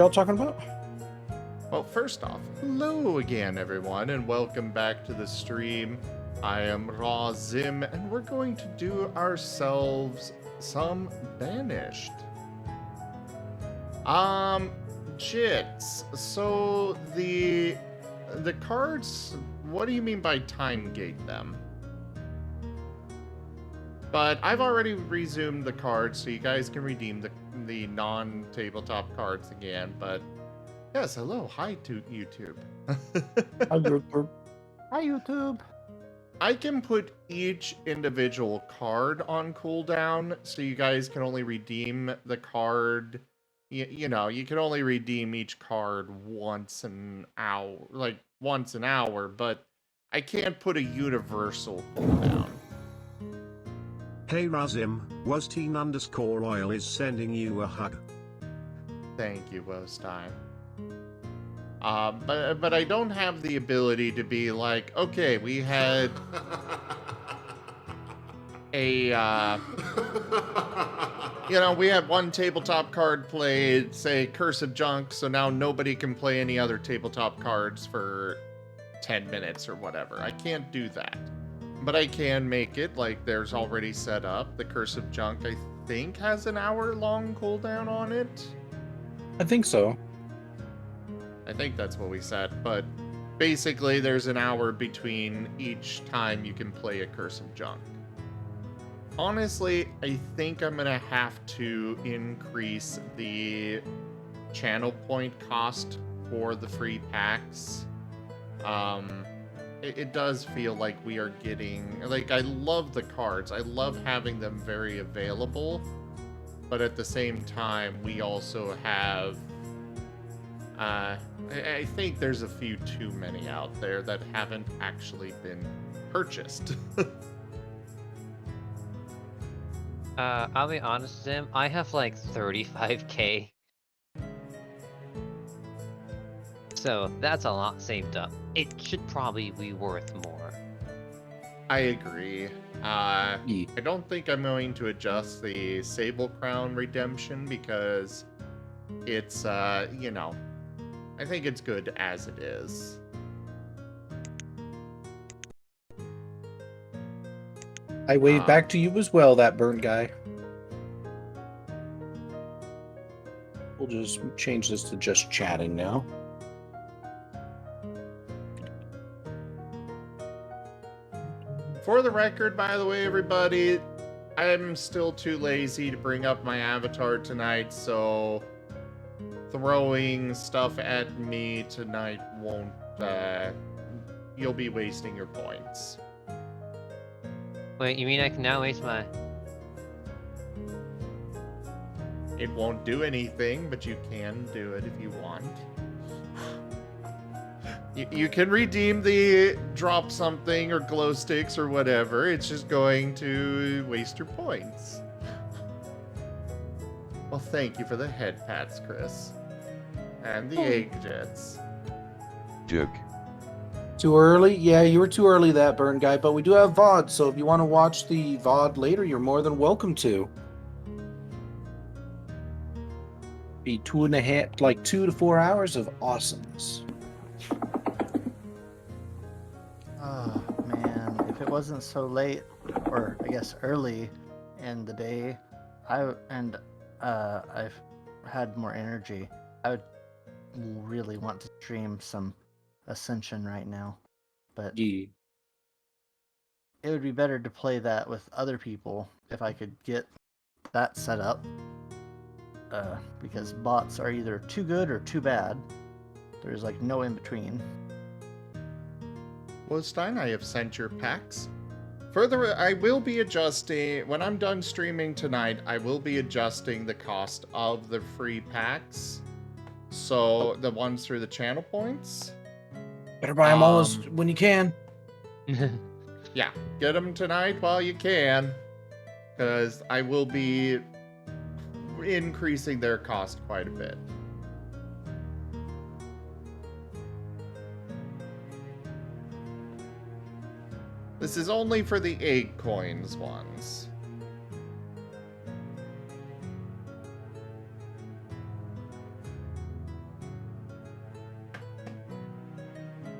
Y'all talking about? Well, first off, hello again, everyone, and welcome back to the stream. I am Raw Zim, and we're going to do ourselves some Banished. Jits. So the cards. What do you mean by time gate them? But I've already resumed the cards, so you guys can redeem the non-tabletop cards again. But yes, hello, hi to YouTube. Hi, YouTube. Hi, YouTube. I can put each individual card on cooldown, so you guys can only redeem the card. You know, you can only redeem each card once an hour, but I can't put a universal cooldown. Hey Razim, was teen_oil is sending you a hug. Thank you, Wostime. But I don't have the ability to be like, okay, we had a, we had one tabletop card played, say, Curse of Junk, so now nobody can play any other tabletop cards for 10 minutes or whatever. I can't do that. But I can make it, like, there's already set up. The Curse of Junk, I think, has an hour-long cooldown on it. I think so. I think that's what we said, but basically there's an hour between each time you can play a Curse of Junk. Honestly, I think I'm gonna have to increase the channel point cost for the free packs. It does feel like we are getting, like, I love the cards. I love having them very available, but at the same time, we also have I think there's a few too many out there that haven't actually been purchased. I'll be honest with him, I have like 35k. So that's a lot saved up. It should probably be worth more. I agree. I don't think I'm going to adjust the Sable Crown redemption because it's, I think it's good as it is. I wave back to you as well, that burnt guy. We'll just change this to just chatting now. For the record, by the way, everybody, I'm still too lazy to bring up my avatar tonight, so throwing stuff at me tonight won't, you'll be wasting your points. Wait, you mean I can now waste my... It won't do anything, but you can do it if you want. You can redeem the drop something or glow sticks or whatever, it's just going to waste your points. Well, thank you for the head pats, Chris. And the egg jets. Jug. Too early? Yeah, you were too early, that burn guy, but we do have VOD, so if you want to watch the VOD later, you're more than welcome to. Be 2 to 4 hours of awesomeness. Oh, man. If it wasn't so late, or I guess early in the day, I've had more energy, I would really want to stream some Ascension right now, but Yeah. it would be better to play that with other people if I could get that set up, because bots are either too good or too bad. There's like no in between. Well, Stein, I have sent your packs. Further, I will be adjusting, when I'm done streaming tonight, I will be adjusting the cost of the free packs. So, the ones through the channel points. Better buy them all when you can. Yeah, get them tonight while you can. Because I will be increasing their cost quite a bit. This is only for the egg coins ones.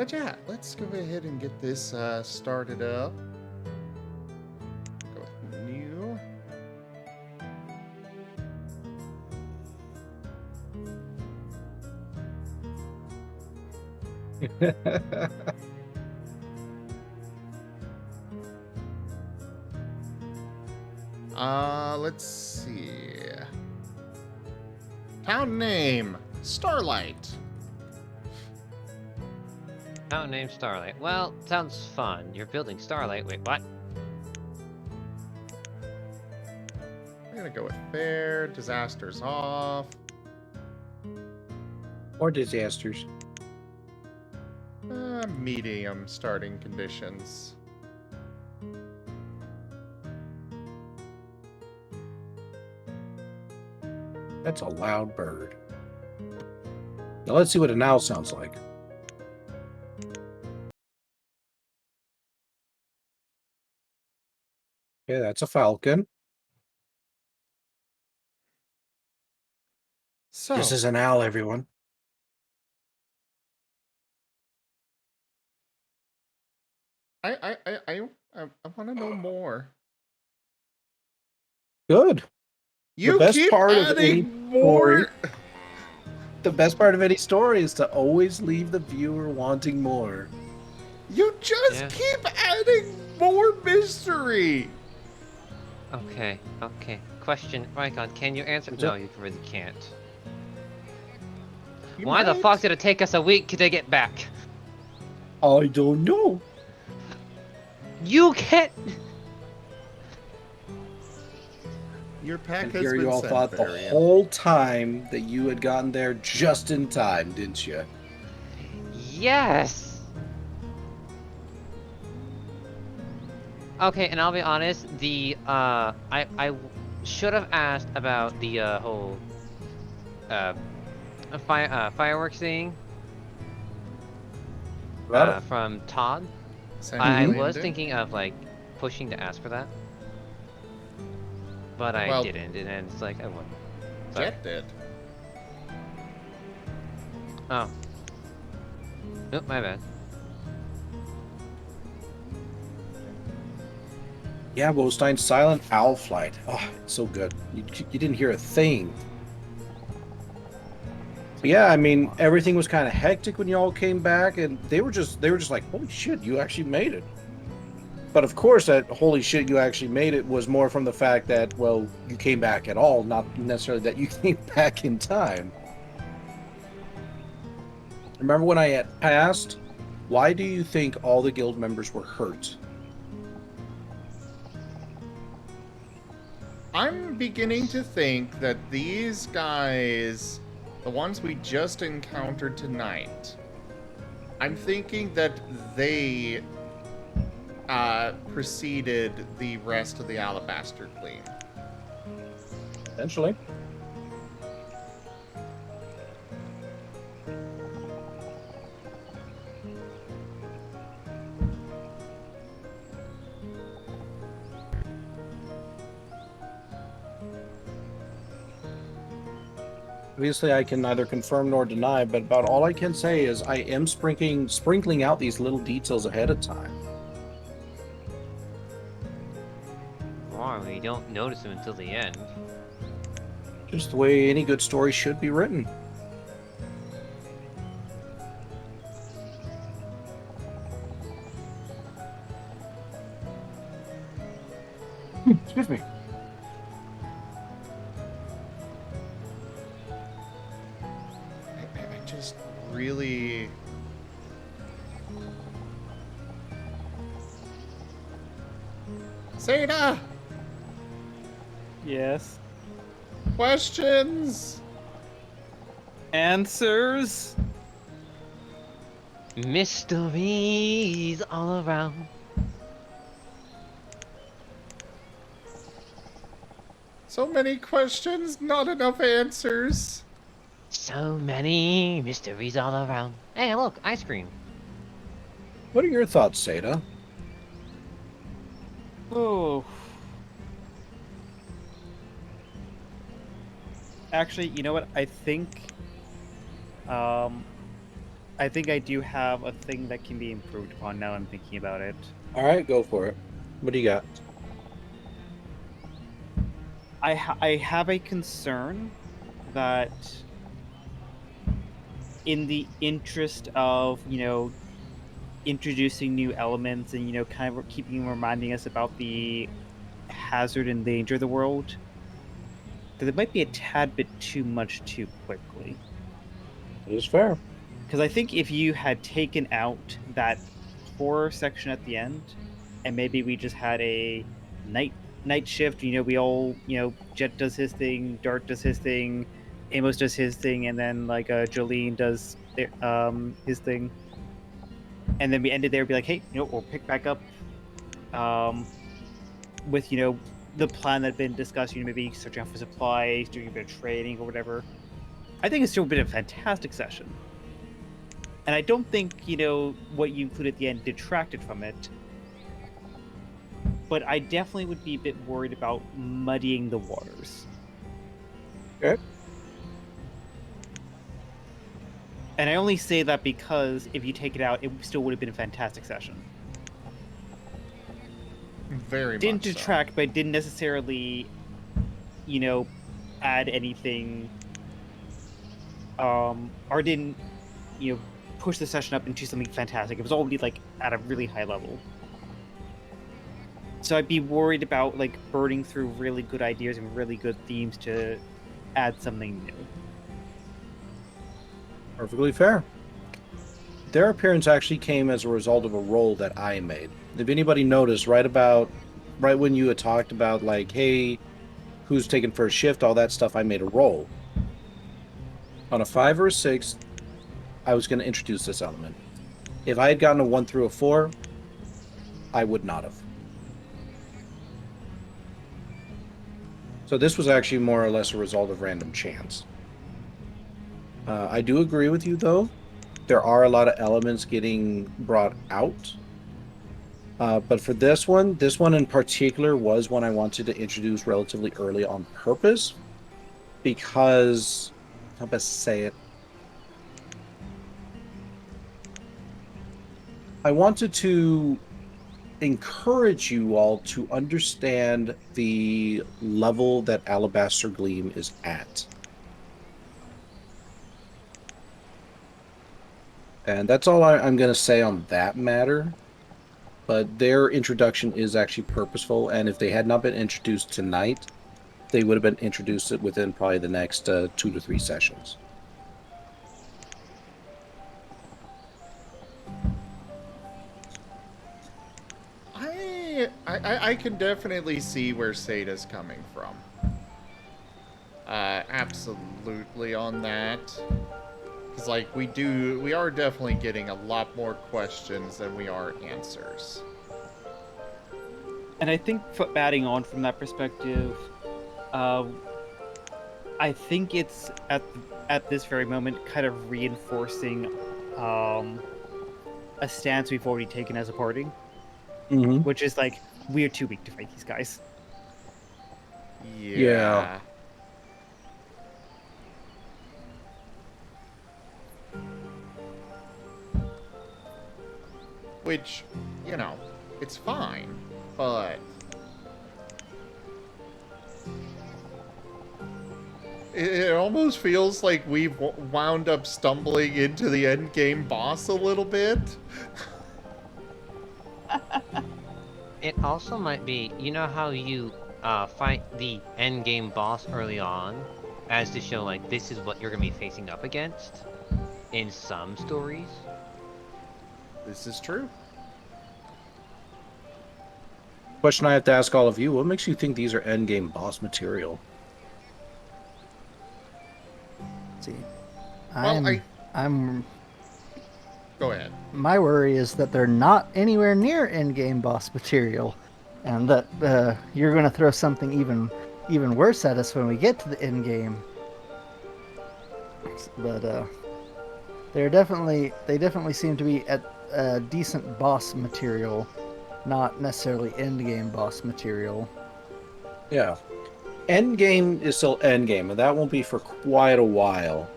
But yeah, let's go ahead and get this started up. Go with new. Let's see. Town name, Starlight. Town name Starlight. Well, sounds fun. You're building Starlight. Wait, what? We're gonna go with fair, disasters off. Or disasters. Medium starting conditions. That's a loud bird. Now let's see what an owl sounds like. Okay, that's a falcon. So This is an owl, everyone. I want to know more. Good. You best keep part of adding any more. The best part of any story is to always leave the viewer wanting more. You just Yeah. keep adding more mystery. Okay, okay. Question, Rycon, can you answer? What's No, up? you really can't. You Why the might. fuck did it take us a week to get back? I don't know. You can't. Your pack And has here been you all sent, thought the Varian. whole time that you had gotten there just in time, didn't you? Yes. Okay, and I'll be honest. I should have asked about the whole fireworks thing About it. from Todd. Sent I you was landed. thinking of like pushing to ask for that, but I Well, didn't, and it's like I wouldn't. Sorry. Jet did. Oh. Nope, my bad. Yeah, Wolstein's Silent Owl Flight. Oh, it's so good. You didn't hear a thing. But yeah, I mean, everything was kind of hectic when you all came back, and they were just like, "Holy shit, you actually made it!" But of course, that "Holy shit, you actually made it" was more from the fact that, well, you came back at all, not necessarily that you came back in time. Remember when I had passed? Why do you think all the guild members were hurt? I'm beginning to think that these guys, the ones we just encountered tonight, I'm thinking that they preceded the rest of the Alabaster Gleam. Potentially. Obviously, I can neither confirm nor deny, but about all I can say is I am sprinkling out these little details ahead of time. Or we don't notice them until the end. Just the way any good story should be written. Excuse me. I just really... Seda! Yes. Questions? Answers? Mysteries all around. So many questions, not enough answers. So many mysteries all around. Hey, look, ice cream. What are your thoughts, Seda? Oh. Actually, you know what? I think I think I do have a thing that can be improved upon now I'm thinking about it. All right, go for it. What do you got? I have a concern that in the interest of, introducing new elements and, kind of reminding us about the hazard and danger of the world, that it might be a tad bit too much too quickly. It is fair. Because I think if you had taken out that horror section at the end, and maybe we just had a night shift, we all, Jet does his thing, Dart does his thing, Amos does his thing, and then like Jolene does his thing, and then we ended there, be like, hey, we'll pick back up with the plan that had been discussed, maybe searching out for supplies, doing a bit of trading or whatever. I think it's still been a fantastic session. And I don't think, what you included at the end detracted from it. But I definitely would be a bit worried about muddying the waters. Okay. And I only say that because if you take it out, it still would have been a fantastic session. Very much Didn't so. detract, but didn't necessarily, add anything, or didn't, push the session up into something fantastic. It was already like at a really high level. So I'd be worried about like burning through really good ideas and really good themes to add something new. Perfectly fair. Their appearance actually came as a result of a roll that I made. If anybody noticed, right when you had talked about like, hey, who's taking first shift, all that stuff, I made a roll. On a 5 or a 6, I was going to introduce this element. If I had gotten a 1 through a 4, I would not have. So this was actually more or less a result of random chance. I do agree with you, though. There are a lot of elements getting brought out. But for this one in particular was one I wanted to introduce relatively early on purpose. Because, how best say it? I wanted to encourage you all to understand the level that Alabaster Gleam is at. And that's all I'm going to say on that matter. But their introduction is actually purposeful, and if they had not been introduced tonight, they would have been introduced within probably the next 2 to 3 sessions. I can definitely see where Seda's coming from. Absolutely on that. Because, like, we are definitely getting a lot more questions than we are answers. And I think adding on from that perspective, I think it's at this very moment kind of reinforcing a stance we've already taken as a party, which is like, we're too weak to fight these guys. Yeah. Which, it's fine, but it almost feels like we've wound up stumbling into the end game boss a little bit. It also might be, how you fight the end game boss early on, as to show like this is what you're gonna be facing up against in some stories. This is true. Question I have to ask all of you: what makes you think these are endgame boss material? See, Well, I'm. Go ahead. My worry is that they're not anywhere near endgame boss material, and that you're going to throw something even worse at us when we get to the end game. But they definitely seem to be at decent boss material, not necessarily end game boss material. Yeah. Endgame is still endgame, and that won't be for quite a while.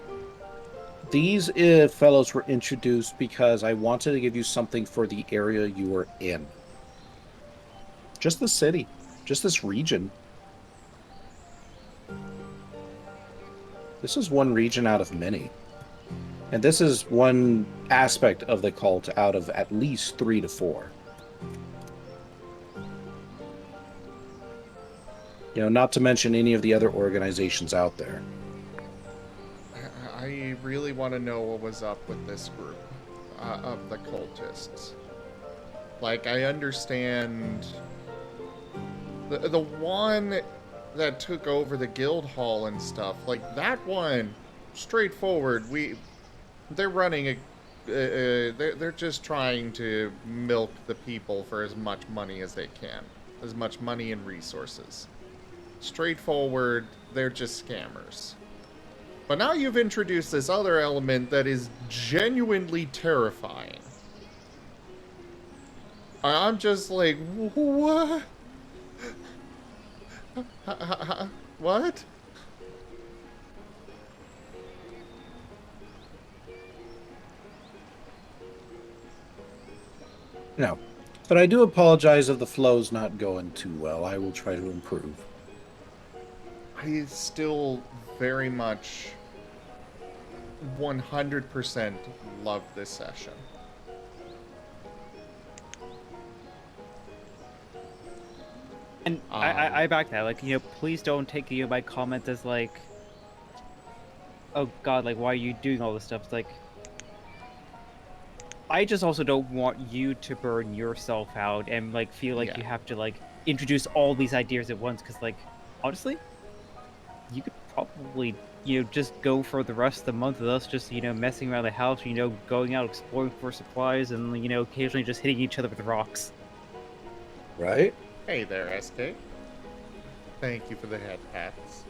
These fellows were introduced because I wanted to give you something for the area you were in. Just the city. Just this region. This is one region out of many. And this is one aspect of the cult out of at least 3 to 4. You know, not to mention any of the other organizations out there. I really want to know what was up with this group of the cultists. Like, I understand the one that took over the guild hall and stuff. Like, that one, straightforward. They're running a. They're just trying to milk the people for as much money as they can, as much money and resources. Straightforward. They're just scammers. But now you've introduced this other element that is genuinely terrifying. I'm just like, what? What? No. But I do apologize if the flow's not going too well. I will try to improve. I still very much 100% love this session. And I back that. Like, you know, please don't take my comment as like, oh god, like, why are you doing all this stuff? It's like, I just also don't want you to burn yourself out and like feel like you have to like introduce all these ideas at once. Because like, honestly, you could probably, you know, just go for the rest of the month with us just, you know, messing around the house, you know, going out exploring for supplies and, you know, occasionally just hitting each other with rocks. Right? Hey there, SK. Thank you for the head pats.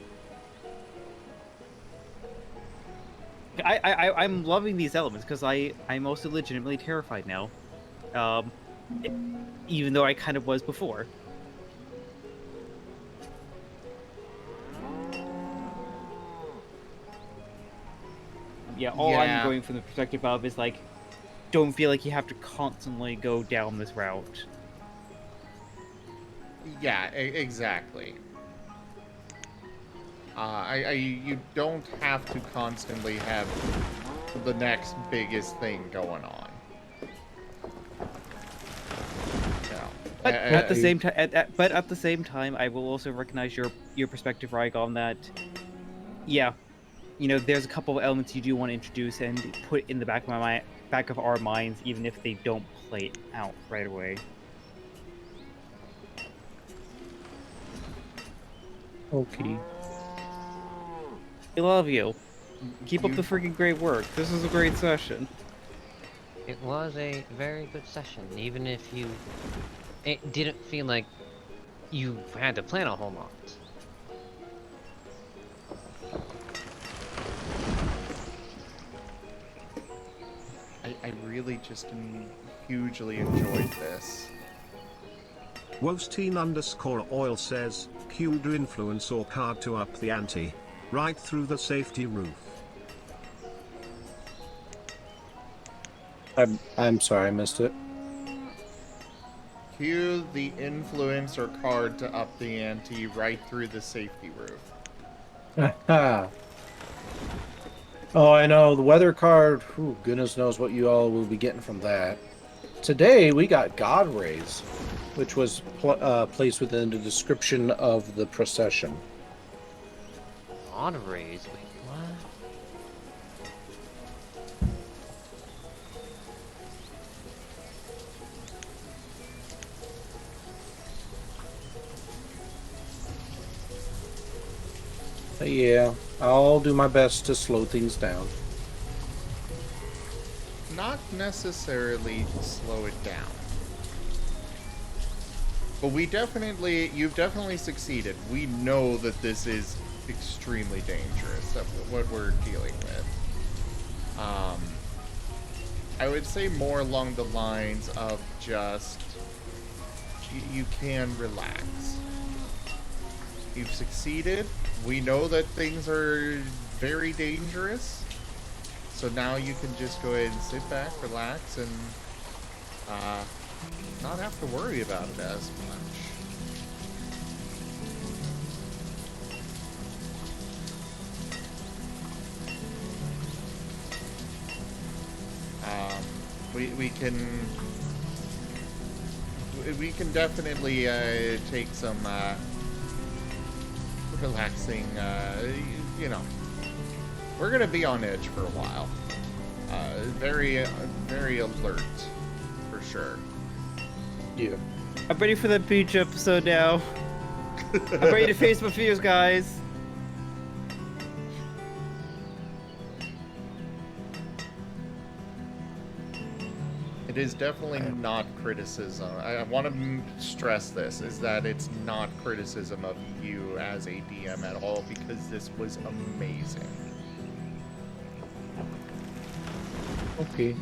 I'm loving these elements because I'm also legitimately terrified now. Even though I kind of was before. Yeah, all I'm going from the perspective of is like, don't feel like you have to constantly go down this route. Yeah, exactly. You don't have to constantly have the next biggest thing going on. No. But at the same time, but at the same time, I will also recognize your perspective, Rygon, that yeah, you know, there's a couple of elements you do want to introduce and put in the back of our minds, even if they don't play it out right away. Okay. I love you. Keep up the freaking great work. This is a great session. It was a very good session, even if it didn't feel like you had to plan a whole lot. I really just hugely enjoyed this. Wosteen_oil says, Q to influence or card to up the ante. Right through the safety roof. I'm sorry, I missed it. Cue the influencer card to up the ante right through the safety roof. Oh, I know. The weather card, whew, goodness knows what you all will be getting from that. Today, we got God Rays, which was placed within the description of the procession. God rays? Wait, what? But yeah, I'll do my best to slow things down. Not necessarily slow it down. But you've definitely succeeded. We know that this is extremely dangerous, what we're dealing with. I would say more along the lines of just, you can relax. You've succeeded. We know that things are very dangerous. So now you can just go ahead and sit back, relax, and not have to worry about it as much. We can definitely take some relaxing. You know, we're gonna be on edge for a while. Very alert for sure. Yeah. I'm ready for that beach episode now. I'm ready to face my fears, guys. It is definitely not criticism. I want to stress this, is that it's not criticism of you as a DM at all, because this was amazing. Okay.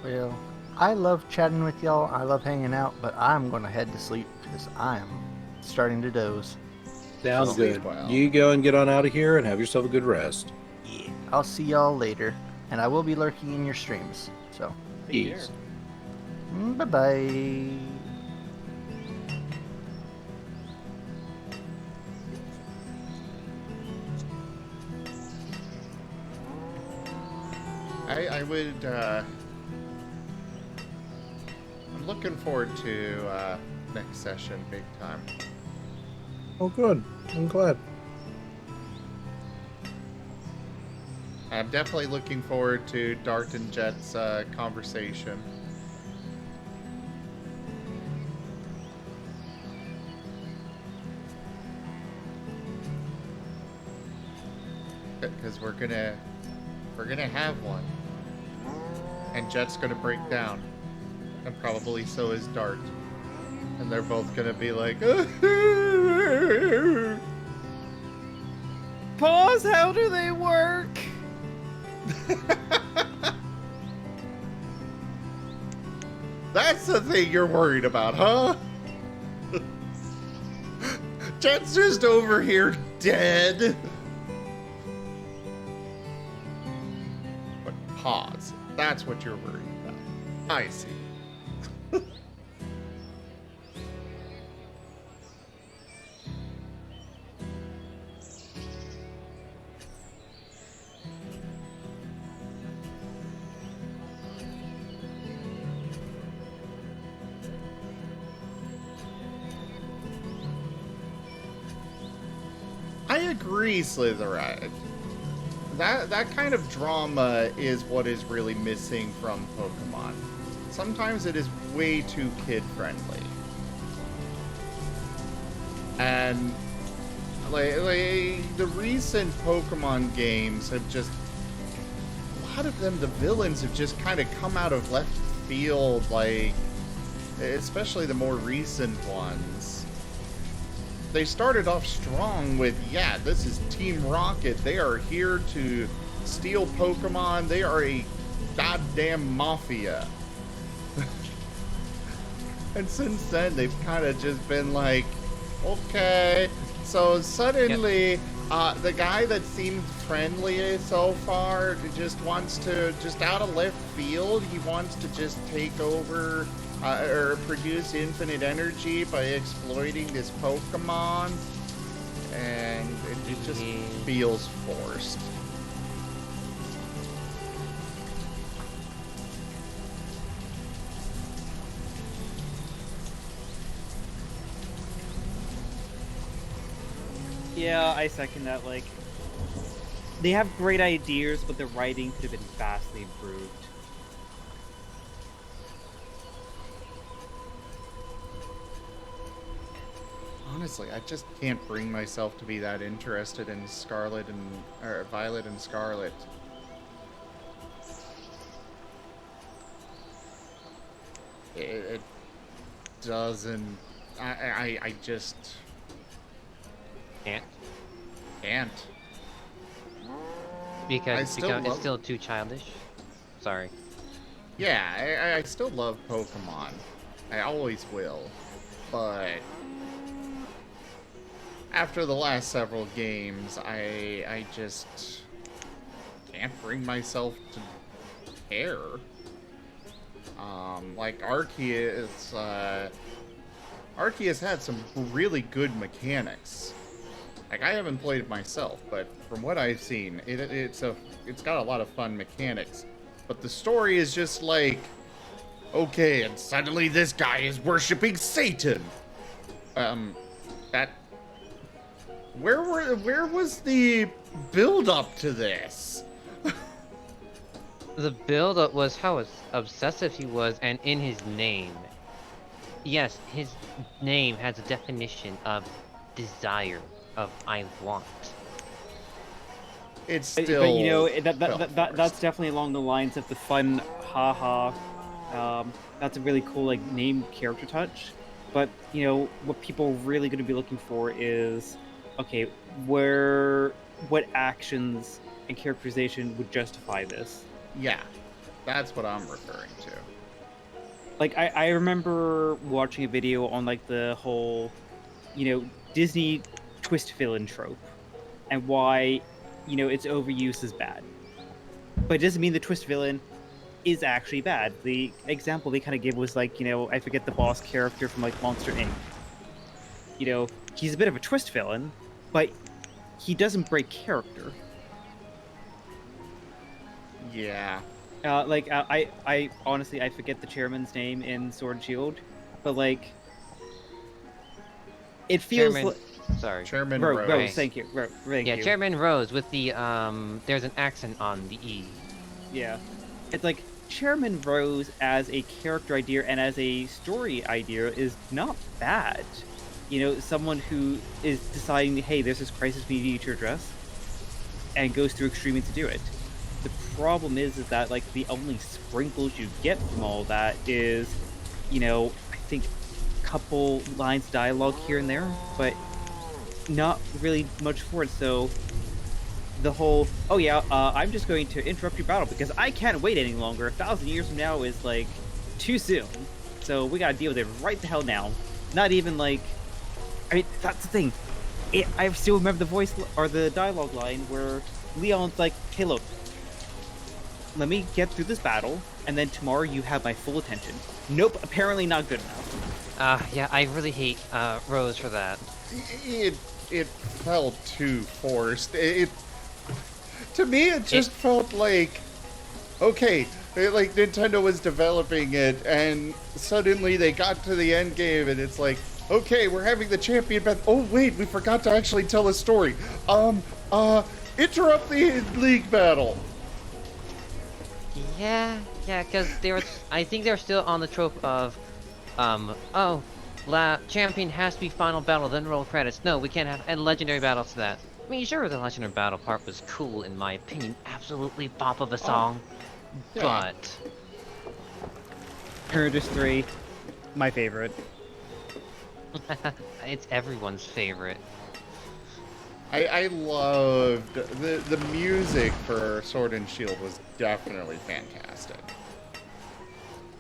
Well, I love chatting with y'all. I love hanging out, but I'm gonna head to sleep because I'm starting to doze. Sounds So, good. well. You go and get on out of here and have yourself a good rest. Yeah. I'll see y'all later, and I will be lurking in your streams. So, Take care. Peace. bye bye. I would, I'm looking forward to, next session big time. Oh, good. I'm glad. I'm definitely looking forward to Dart and Jet's, conversation. Because we're gonna have one. And Jet's gonna break down. And probably so is Dart. And they're both gonna be like, Pause, how do they work? That's the thing you're worried about, huh? Jet's just over here dead. But pause. That's what you're worried about. I see. I agree, Slytherin. That kind of drama is what is really missing from Pokemon. Sometimes it is way too kid-friendly. And like the recent Pokemon games have just, a lot of them, the villains have just kind of come out of left field, like, especially the more recent ones. They started off strong with, yeah, this is Team Rocket. They are here to steal Pokemon. They are a goddamn mafia. And since then, they've kind of just been like, okay. So suddenly, the guy that seemed friendly so far just wants to, just out of left field, he wants to just take over or produce infinite energy by exploiting this Pokemon, and it just feels forced. Yeah, I second that. Like, they have great ideas, but the writing could have been vastly improved. Honestly, I just can't bring myself to be that interested in Scarlet or Violet and Scarlet. It doesn't. I just Can't. can't. Because I still it's love- still too childish. Sorry. Yeah, I still love Pokemon. I always will. But after the last several games, I just can't bring myself to care. Like Arceus had some really good mechanics. Like, I haven't played it myself, but from what I've seen, it's got a lot of fun mechanics. But the story is just like, okay, and suddenly this guy is worshiping Satan. Where was the build up to this? The build-up was how obsessive he was, and in his name. Yes, his name has a definition of desire, of I want. It's still. But you know that's definitely along the lines of the fun, haha. That's a really cool like name character touch. But you know what people are really going to be looking for is, okay, what actions and characterization would justify this? Yeah, that's what I'm referring to. Like I remember watching a video on like the whole, you know, Disney twist villain trope, and why, you know, its overuse is bad. But it doesn't mean the twist villain is actually bad. The example they kind of gave was like, you know, I forget the boss character from like Monster Inc. You know, he's a bit of a twist villain, but he doesn't break character. Yeah. I honestly I forget the chairman's name in Sword and Shield, but like, it feels Chairman, like sorry. Chairman Rose. Rose. Thank you. Thank Yeah, you. Chairman Rose with the there's an accent on the E. Yeah, it's like Chairman Rose as a character idea and as a story idea is not bad. You know, someone who is deciding, hey, there's this crisis we need to address, and goes through extreme means to do it. The problem is that like the only sprinkles you get from all that is, you know, I think a couple lines of dialogue here and there, but not really much for it. So the whole, oh yeah, I'm just going to interrupt your battle because I can't wait any longer. 1,000 years from now is like too soon, so we gotta deal with it right the hell now. Not even like, I mean, that's the thing. I still remember the voice or the dialogue line where Leon's like, hey, look, let me get through this battle, and then tomorrow you have my full attention. Nope, apparently not good enough. Yeah, I really hate Rose for that. It felt too forced. To me, it just felt like, okay, like Nintendo was developing it, and suddenly they got to the end game, and it's like, okay, we're having the champion battle. Oh wait, we forgot to actually tell a story. Interrupt the league battle. Yeah, because I think they're still on the trope of, champion has to be final battle, then roll credits. No, we can't have and legendary battles to that. I mean, sure, the legendary battle part was cool in my opinion, absolutely bop of a song, yeah. but Heritage 3, my favorite. it's everyone's favorite. I loved the music for Sword and Shield was definitely fantastic.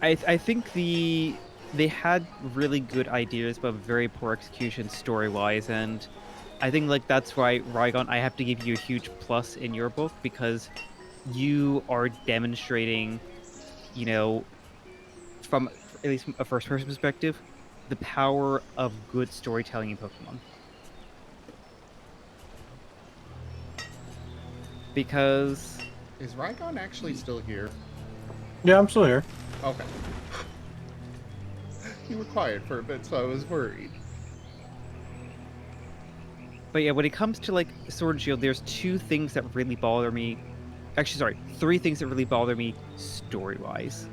I think they had really good ideas, but very poor execution story-wise, and I think like that's why Rygon, I have to give you a huge plus in your book because you are demonstrating, you know, from at least from a first-person perspective, the power of good storytelling in Pokemon. Because Is Rygon actually still here? Yeah, I'm still here. Okay. You were quiet for a bit, so I was worried. But yeah, when it comes to like Sword and Shield, there's two things that really bother me. Actually, sorry, three things that really bother me story-wise.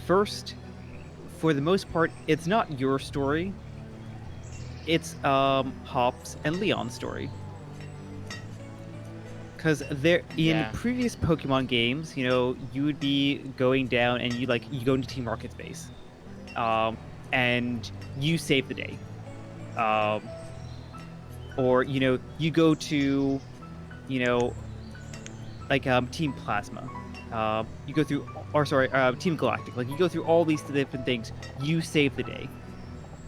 First, for the most part, it's not your story. It's Hop's and Leon's story. Because there in previous Pokemon games, you know, you would be going down and you go into Team Rocket's base, and you save the day, or you know you go to, you know, like Team Plasma, you go through, or sorry, Team Galactic, like you go through all these different things, you save the day.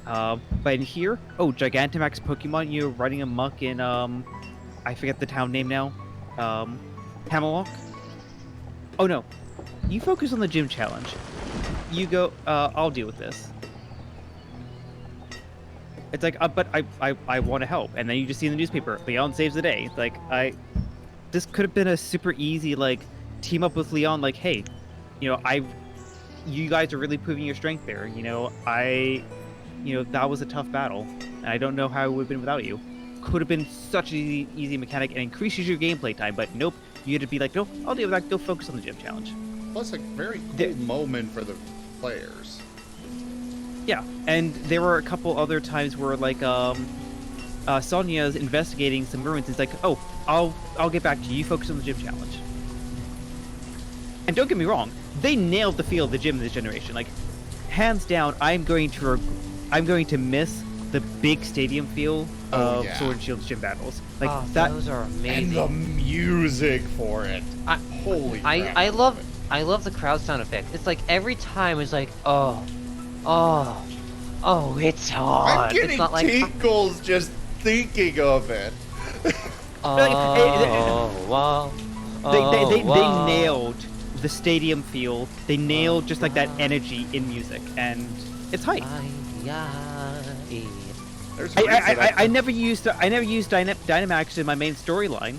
But in here, oh, Gigantamax Pokemon, you're running amok in, I forget the town name now. Hammerlock? Oh no. You focus on the gym challenge. You go, I'll deal with this. It's like, but I want to help. And then you just see in the newspaper, Leon saves the day. Like, this could have been a super easy, like, team up with Leon, like, hey, you know, you guys are really proving your strength there. You know, that was a tough battle. And I don't know how it would have been without you. Could have been such an easy mechanic and increases your gameplay time, but nope. You had to be like, no, I'll deal with that. Go focus on the gym challenge. Plus, a very cool moment for the players. Yeah, and there were a couple other times where, like, Sonya's investigating some ruins. It's like, oh, I'll get back to you. You focus on the gym challenge. And don't get me wrong, they nailed the feel of the gym in this generation. Like, hands down, I'm going to miss the big stadium feel of Sword and Shield gym battles. Like those are amazing. And the music for it. Holy crap. I love the crowd sound effect. It's like every time it's like, oh, it's hard. I'm getting it's not like, tingles just thinking of it. They nailed the stadium feel. They nailed just like that energy in music, and it's hype. I never used Dynamax in my main storyline,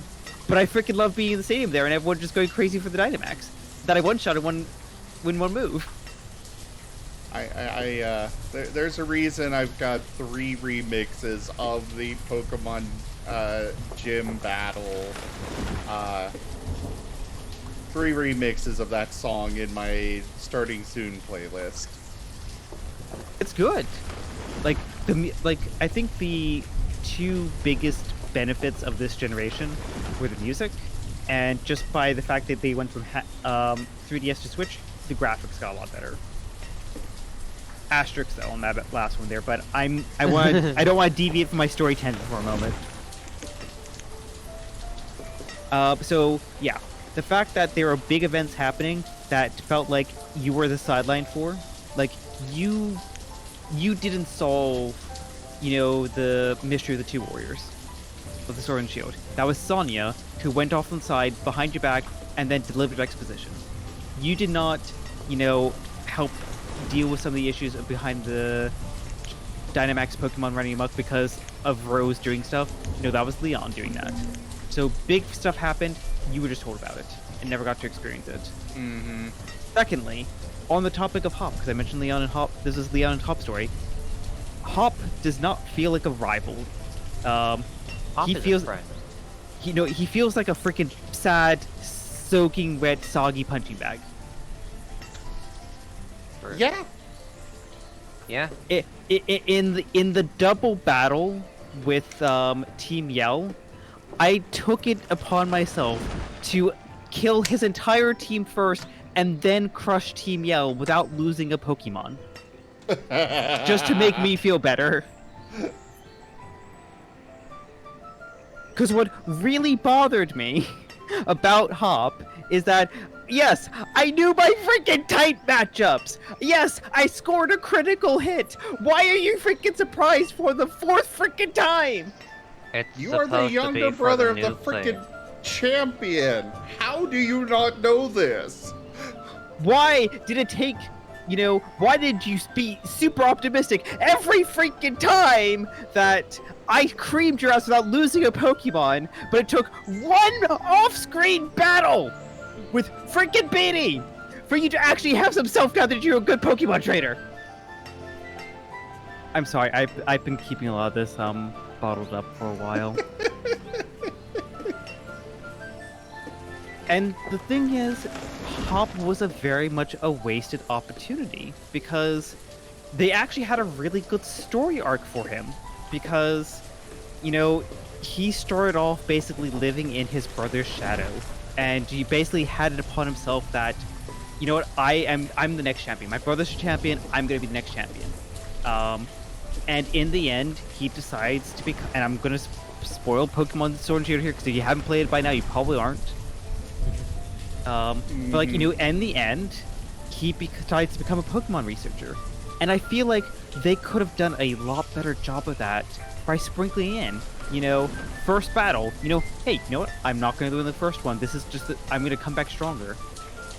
but I freaking love being in the stadium there and everyone just going crazy for the Dynamax that I one-shot in one move. There's a reason I've got 3 remixes of the Pokemon gym battle. 3 remixes of that song in my starting soon playlist. It's good. I think the 2 biggest benefits of this generation were the music, and just by the fact that they went from 3DS to Switch, the graphics got a lot better. Asterisk though on that last one there, but I don't want to deviate from my story tangent for a moment. So yeah, the fact that there are big events happening that felt like you were the sideline for, like you didn't solve, the mystery of the 2 warriors of the Sword and Shield. That was Sonya, who went off on the side behind your back and then delivered exposition. You did not, help deal with some of the issues behind the Dynamax Pokemon running amok because of Rose doing stuff. That was Leon doing that. So big stuff happened, you were just told about it and never got to experience it. Mm-hmm. Secondly, on the topic of Hop, because I mentioned Leon and Hop, this is Leon and Hop story. Hop does not feel like a rival. Hop he is feels, a friend. he feels like a freaking sad, soaking wet, soggy punching bag. Yeah. Yeah. In the double battle with Team Yell, I took it upon myself to kill his entire team first and then crush Team Yell without losing a Pokemon. Just to make me feel better. Because what really bothered me about Hop is that, yes, I knew my freaking tight matchups. Yes, I scored a critical hit. Why are you freaking surprised for the 4th freaking time? You are the younger brother of the freaking champion. How do you not know this? Why did it take, why did you be super optimistic every freaking time that I creamed your ass without losing a Pokemon, but it took one off-screen battle with freaking Beanie for you to actually have some self-doubt that you're a good Pokemon trainer? I'm sorry, I've been keeping a lot of this bottled up for a while. And the thing is, Hop was very much a wasted opportunity because they actually had a really good story arc for him because, he started off basically living in his brother's shadow and he basically had it upon himself that, I'm the next champion. My brother's a champion, I'm going to be the next champion. And in the end, he decides to become, and I'm going to spoil Pokemon Sword and Shield here because if you haven't played it by now, you probably aren't. But in the end, he decides to become a Pokemon researcher. And I feel like they could have done a lot better job of that by sprinkling in, first battle, hey, you know what? I'm not going to win the first one. This is just, I'm going to come back stronger.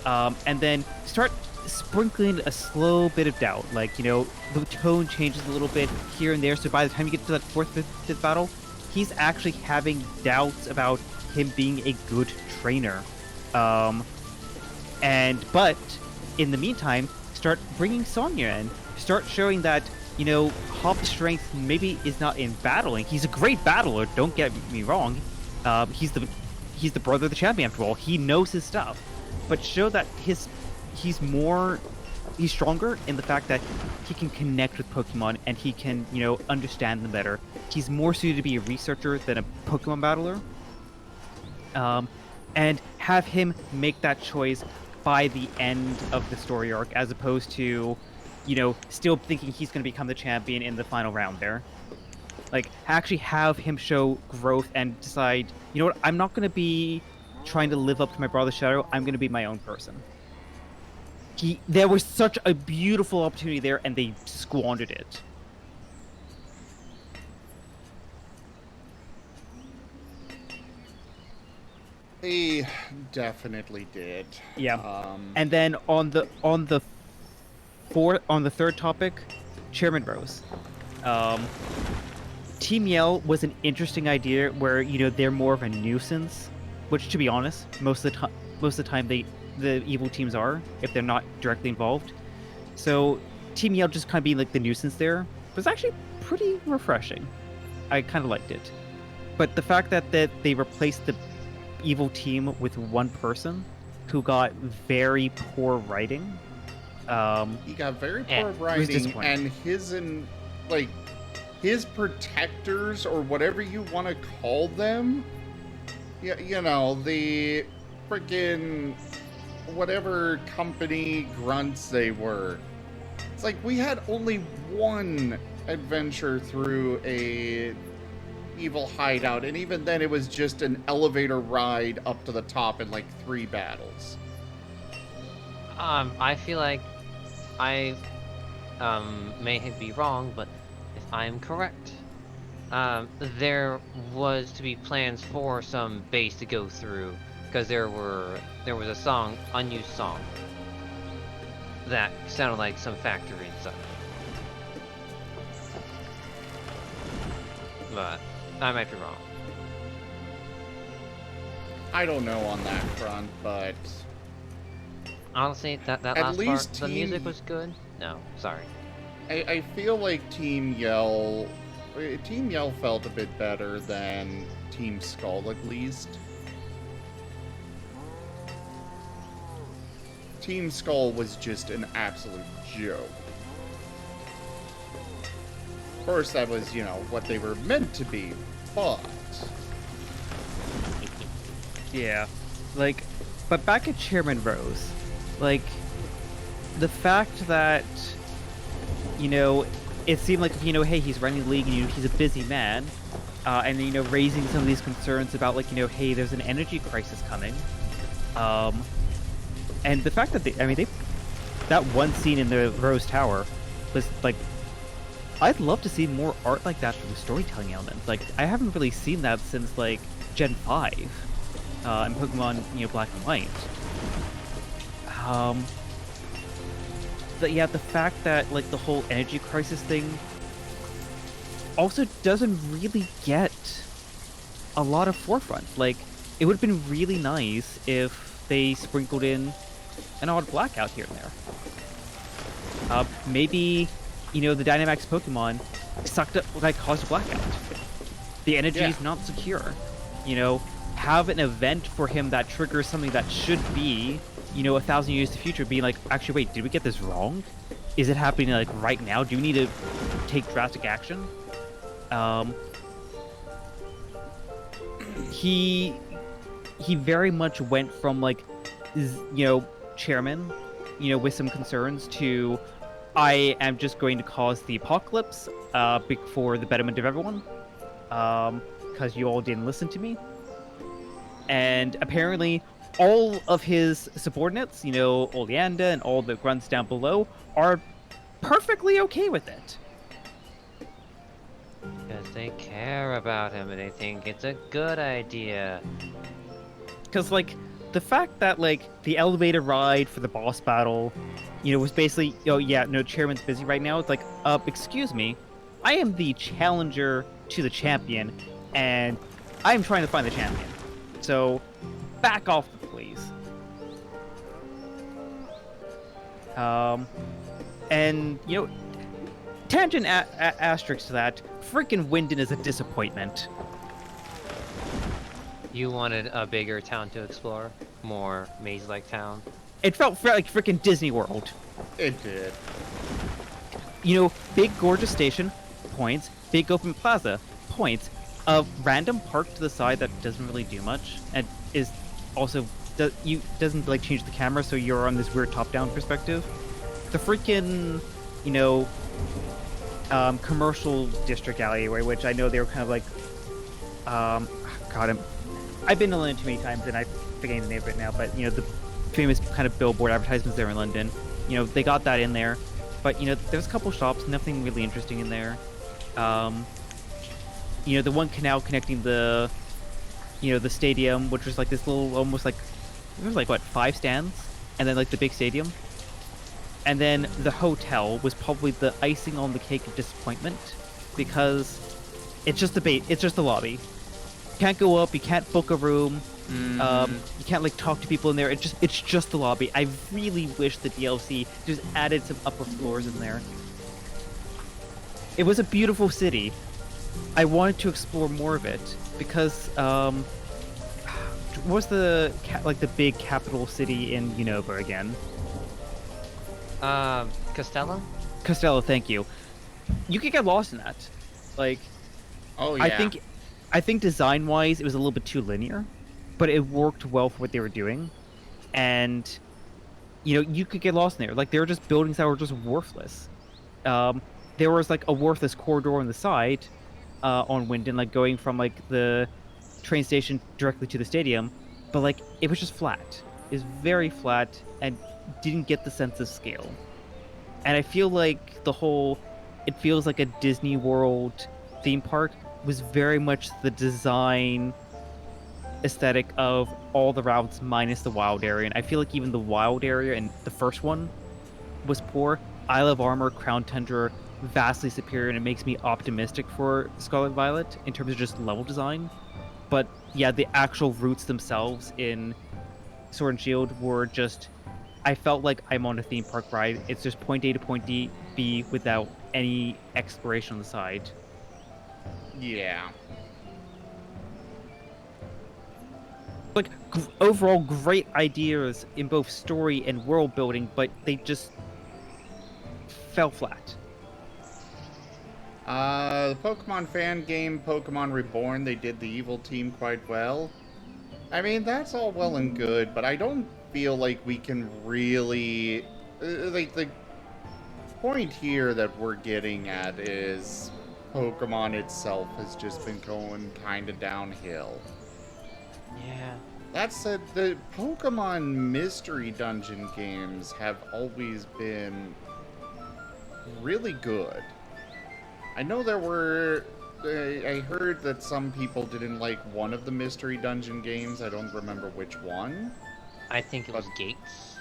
And then start sprinkling a slow bit of doubt. Like, the tone changes a little bit here and there. So by the time you get to that fourth, fifth battle, he's actually having doubts about him being a good trainer. But in the meantime, start bringing Sonya in. Start showing that, Hop's strength maybe is not in battling. He's a great battler, don't get me wrong. He's the brother of the champion after all. He knows his stuff. But show that he's stronger in the fact that he can connect with Pokemon and he can, understand them better. He's more suited to be a researcher than a Pokemon battler. And have him make that choice by the end of the story arc, as opposed to, still thinking he's going to become the champion in the final round there. Like, actually have him show growth and decide, you know what, I'm not going to be trying to live up to my brother's shadow, I'm going to be my own person. There was such a beautiful opportunity there, and they squandered it. They definitely did. Yeah. And then on the third topic, Chairman Rose. Team Yell was an interesting idea where, they're more of a nuisance, which, to be honest, most of the time the evil teams are, if they're not directly involved. So Team Yell just kind of being like the nuisance there was actually pretty refreshing. I kind of liked it. But the fact that they replaced the evil team with one person who got very poor writing. He got very poor writing, and his protectors, or whatever you want to call them, the freaking whatever company grunts they were. It's like we had only one adventure through a evil hideout, and even then it was just an elevator ride up to the top in like 3 battles. I feel like I may be wrong, but if I'm correct, there was to be plans for some base to go through, because there was a unused song that sounded like some factory and such. But I might be wrong. I don't know on that front, but honestly, that last part, the music was good. No, sorry. I feel like Team Yell felt a bit better than Team Skull, at least. Team Skull was just an absolute joke. Of course, that was, what they were meant to be, but Yeah. But back at Chairman Rose, the fact that, it seemed like, hey, he's running the league and, he's a busy man, and, raising some of these concerns about, hey, there's an energy crisis coming, and the fact that that one scene in the Rose Tower was, I'd love to see more art like that for the storytelling elements. I haven't really seen that since, Gen 5, in Pokemon, Black and White. But yeah, the fact that, the whole energy crisis thing also doesn't really get a lot of forefront. It would have been really nice if they sprinkled in an odd blackout here and there. Maybe, the Dynamax Pokemon sucked up, caused a blackout. The energy is not secure. Have an event for him that triggers something that should be, 1,000 years to the future, being actually, wait, did we get this wrong? Is it happening, right now? Do we need to take drastic action? He very much went from, chairman, with some concerns to, I am just going to cause the apocalypse, for the betterment of everyone, because you all didn't listen to me. And apparently, all of his subordinates, Oleander and all the grunts down below, are perfectly okay with it. Because they care about him and they think it's a good idea. Because, like, the fact that, like, the elevator ride for the boss battle, was basically, oh, yeah, no, Chairman's busy right now. It's like, excuse me, I am the challenger to the champion, and I'm trying to find the champion. So, back off, please. And, tangent asterisk to that, freaking Winden is a disappointment. You wanted a bigger town to explore? More maze-like town? It felt like freaking Disney World. It did. Big gorgeous station, points. Big open plaza, points. A random park to the side that doesn't really do much, and is also doesn't like change the camera, so you're on this weird top-down perspective. The freaking, commercial district alleyway, which I know they were kind of like, God, I've been to London too many times, and I'm forgetting the name of it now, but, the famous kind of billboard advertisements there in London, they got that in there, but, there's a couple shops, nothing really interesting in there. The one canal connecting the stadium, which was like this little, almost like, there was like, what, 5 stands? And then, like, the big stadium? And then the hotel was probably the icing on the cake of disappointment, because it's just the lobby. You can't go up, you can't book a room, you can't like talk to people in there. It's just the lobby. I really wish the DLC just added some upper floors in there. It was a beautiful city. I wanted to explore more of it because what's the big capital city in Unova again? Costello? Costello, thank you. You could get lost in that. Like, Oh yeah. I think design-wise it was a little bit too linear, but it worked well for what they were doing. And you could get lost in there. Like, there were just buildings that were just worthless. There was like a worthless corridor on the side on Winden, like going from like the train station directly to the stadium, but like it was just flat. It was very flat and didn't get the sense of scale. And I feel like it feels like a Disney World theme park was very much the design aesthetic of all the routes minus the wild area. And I feel like even the wild area in the first one was poor. Isle of Armor, Crown Tundra, vastly superior, and it makes me optimistic for Scarlet Violet in terms of just level design. But yeah, the actual routes themselves in Sword and Shield were just, I felt like I'm on a theme park ride. It's just point A to point B without any exploration on the side. Yeah. Like, overall great ideas in both story and world building, but they just fell flat. The Pokemon fan game, Pokemon Reborn, they did the evil team quite well. I mean, that's all well and good, but I don't feel like we can really... like, the point here that we're getting at is Pokemon itself has just been going kind of downhill. Yeah. That said, the Pokemon Mystery Dungeon games have always been really good. I know there were... I heard that some people didn't like one of the Mystery Dungeon games. I don't remember which one. I think it was Gates.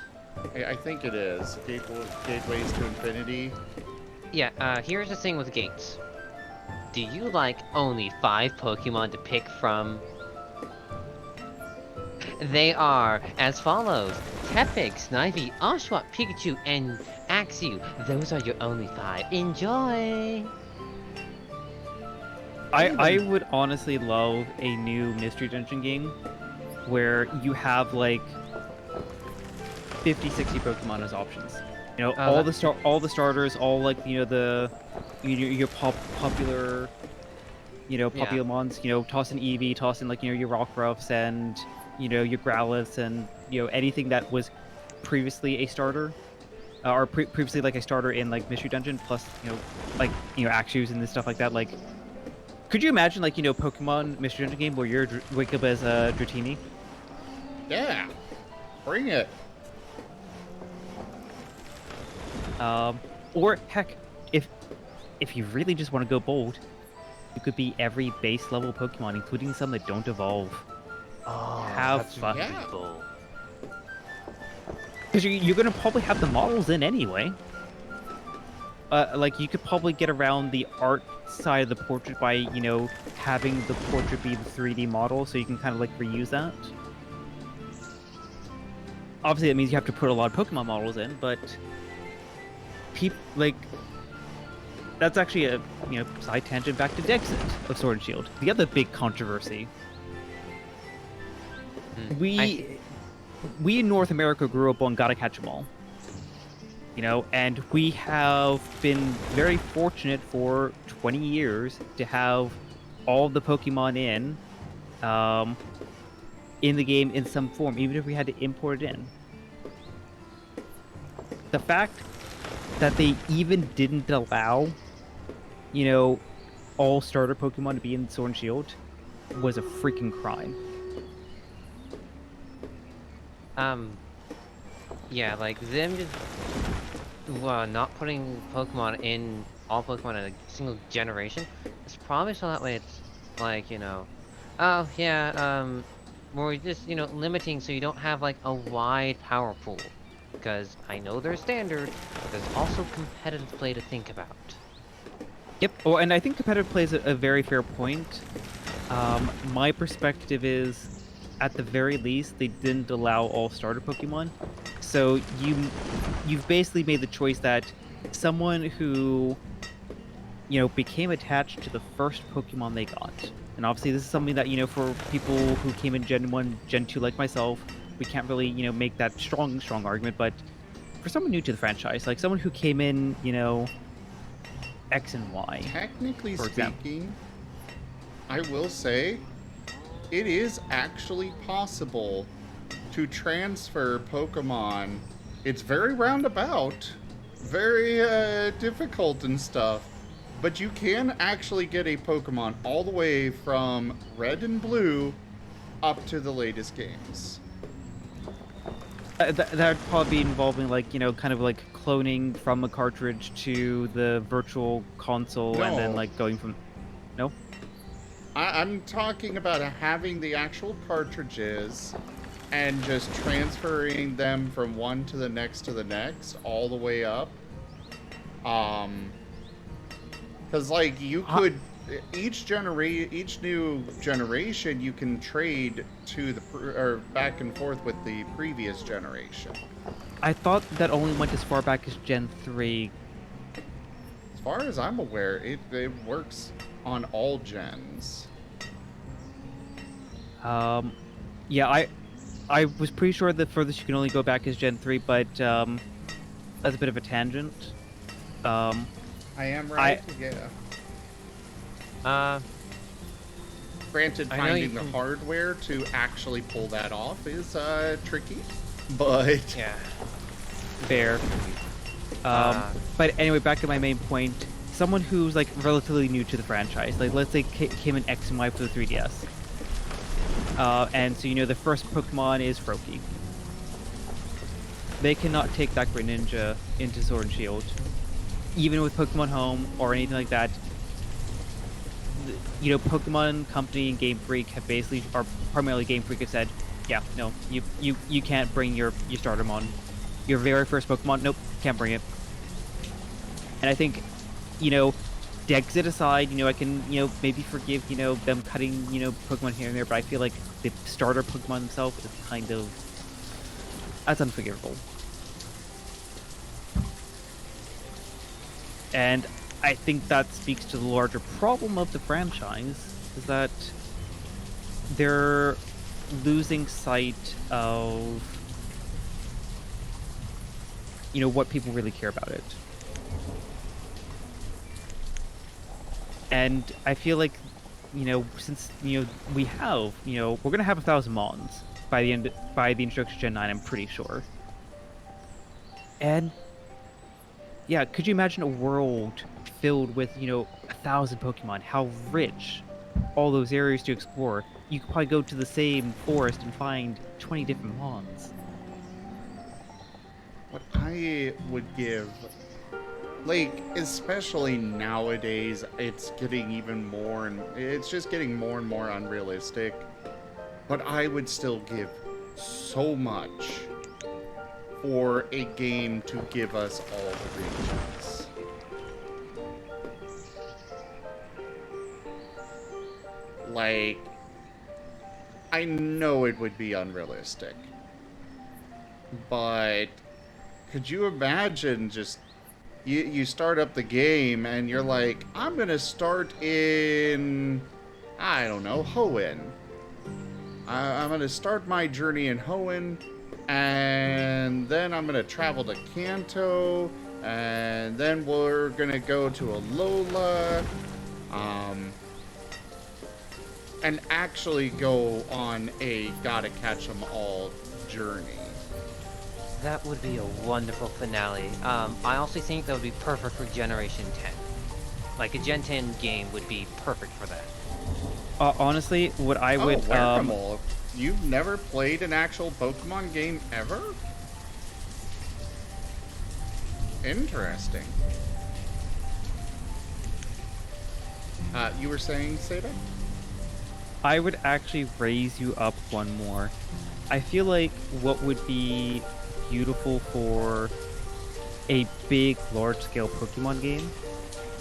I think it is. Gateways to Infinity. Yeah, here's the thing with Gates. Do you like only 5 Pokemon to pick from? They are as follows: Tepig, Snivy, Oshawott, Pikachu, and Axew. Those are your only 5. Enjoy! I would honestly love a new Mystery Dungeon game where you have like 50, 60 Pokemon as options. All the starters, all like your popular Populons, toss in Eevee, toss in like your Rockruffs and your Growlithe and anything that was previously a starter. Or previously like a starter in like Mystery Dungeon, plus Axews and this stuff like that. Like, could you imagine like Pokemon Mystery Dungeon game where you wake up as Dratini? Yeah, bring it. Or heck, if you really just want to go bold, you could be every base level Pokemon, including some that don't evolve. Oh, Have that's fun. Yeah. cool. Because you're gonna probably have the models in anyway. Like you could probably get around the art side of the portrait by, having the portrait be the 3D model, so you can kind of like reuse that. Obviously, that means you have to put a lot of Pokemon models in, but that's actually a side tangent back to Dexit of Sword and Shield. The other big controversy. We in North America grew up on Gotta Catch 'Em All. And we have been very fortunate for 20 years to have all the Pokemon in the game in some form, even if we had to import it in. The fact that they even didn't allow, all starter Pokemon to be in Sword and Shield was a freaking crime. Yeah, like them just not putting Pokemon in all Pokemon in a single generation. It's probably so that way it's like, oh yeah, we're just, limiting so you don't have like a wide power pool. Because I know there's standard, but there's also competitive play to think about. Yep. Oh, and I think competitive play is a very fair point. My perspective is, at the very least, they didn't allow all starter Pokemon. So you've basically made the choice that someone who, became attached to the first Pokemon they got. And obviously this is something that, for people who came in Gen 1, Gen 2 like myself, we can't really, make that strong argument, but for someone new to the franchise, like someone who came in, X and Y. Technically for example. speaking, I will say it is actually possible to transfer Pokemon. It's very roundabout, very difficult and stuff, but you can actually get a Pokemon all the way from Red and Blue up to the latest games. That'd probably be involving, like, kind of like cloning from a cartridge to the virtual console and then, No. like, going from... No? I'm talking about having the actual cartridges and just transferring them from one to the next all the way up. Because like you could each new generation you can trade to or back and forth with the previous generation. I thought that only went as far back as Gen 3. As far as I'm aware, it works on all gens. Yeah, I was pretty sure the furthest you can only go back is Gen 3, but that's a bit of a tangent. I am right. Yeah. Granted, I know finding you the can- hardware to actually pull that off is tricky, but Yeah. Fair. But anyway, back to my main point. Someone who's, like, relatively new to the franchise, like, let's say came in X and Y for the 3DS. And so, the first Pokemon is Furry. They cannot take that Greninja into Sword and Shield. Even with Pokemon Home or anything like that, Pokemon Company and Game Freak have basically, or primarily Game Freak, have said, yeah, no, you can't bring your starter mon. Your very first Pokemon, nope, can't bring it. And I think, Dexit aside, I can, maybe forgive, them cutting, Pokemon here and there, but I feel like the starter Pokemon themselves is kind of, that's unforgivable. And I think that speaks to the larger problem of the franchise, is that they're losing sight of, what people really care about it. And I feel like, since, we have, we're going to have 1,000 Mons by the introduction of Gen 9, I'm pretty sure. And, yeah, could you imagine a world filled with, 1,000 Pokemon? How rich all those areas to explore. You could probably go to the same forest and find 20 different Mons. what I would give like, especially nowadays, it's getting even more, and it's just getting more and more unrealistic. But I would still give so much for a game to give us all the regions. Like, I know it would be unrealistic, but could you imagine just you start up the game and you're like, I'm gonna start in, I don't know, Hoenn. I'm gonna start my journey in Hoenn, and then I'm gonna travel to Kanto, and then we're gonna go to Alola, and actually go on a gotta catch 'em all journey. That would be a wonderful finale. I also think that would be perfect for Generation 10. Like, a Gen 10 game would be perfect for that. Honestly, what I would Whack-A-Mole. You've never played an actual Pokemon game ever? Interesting. You were saying, Seda? I would actually raise you up one more. I feel like what would be beautiful for a big, large-scale Pokemon game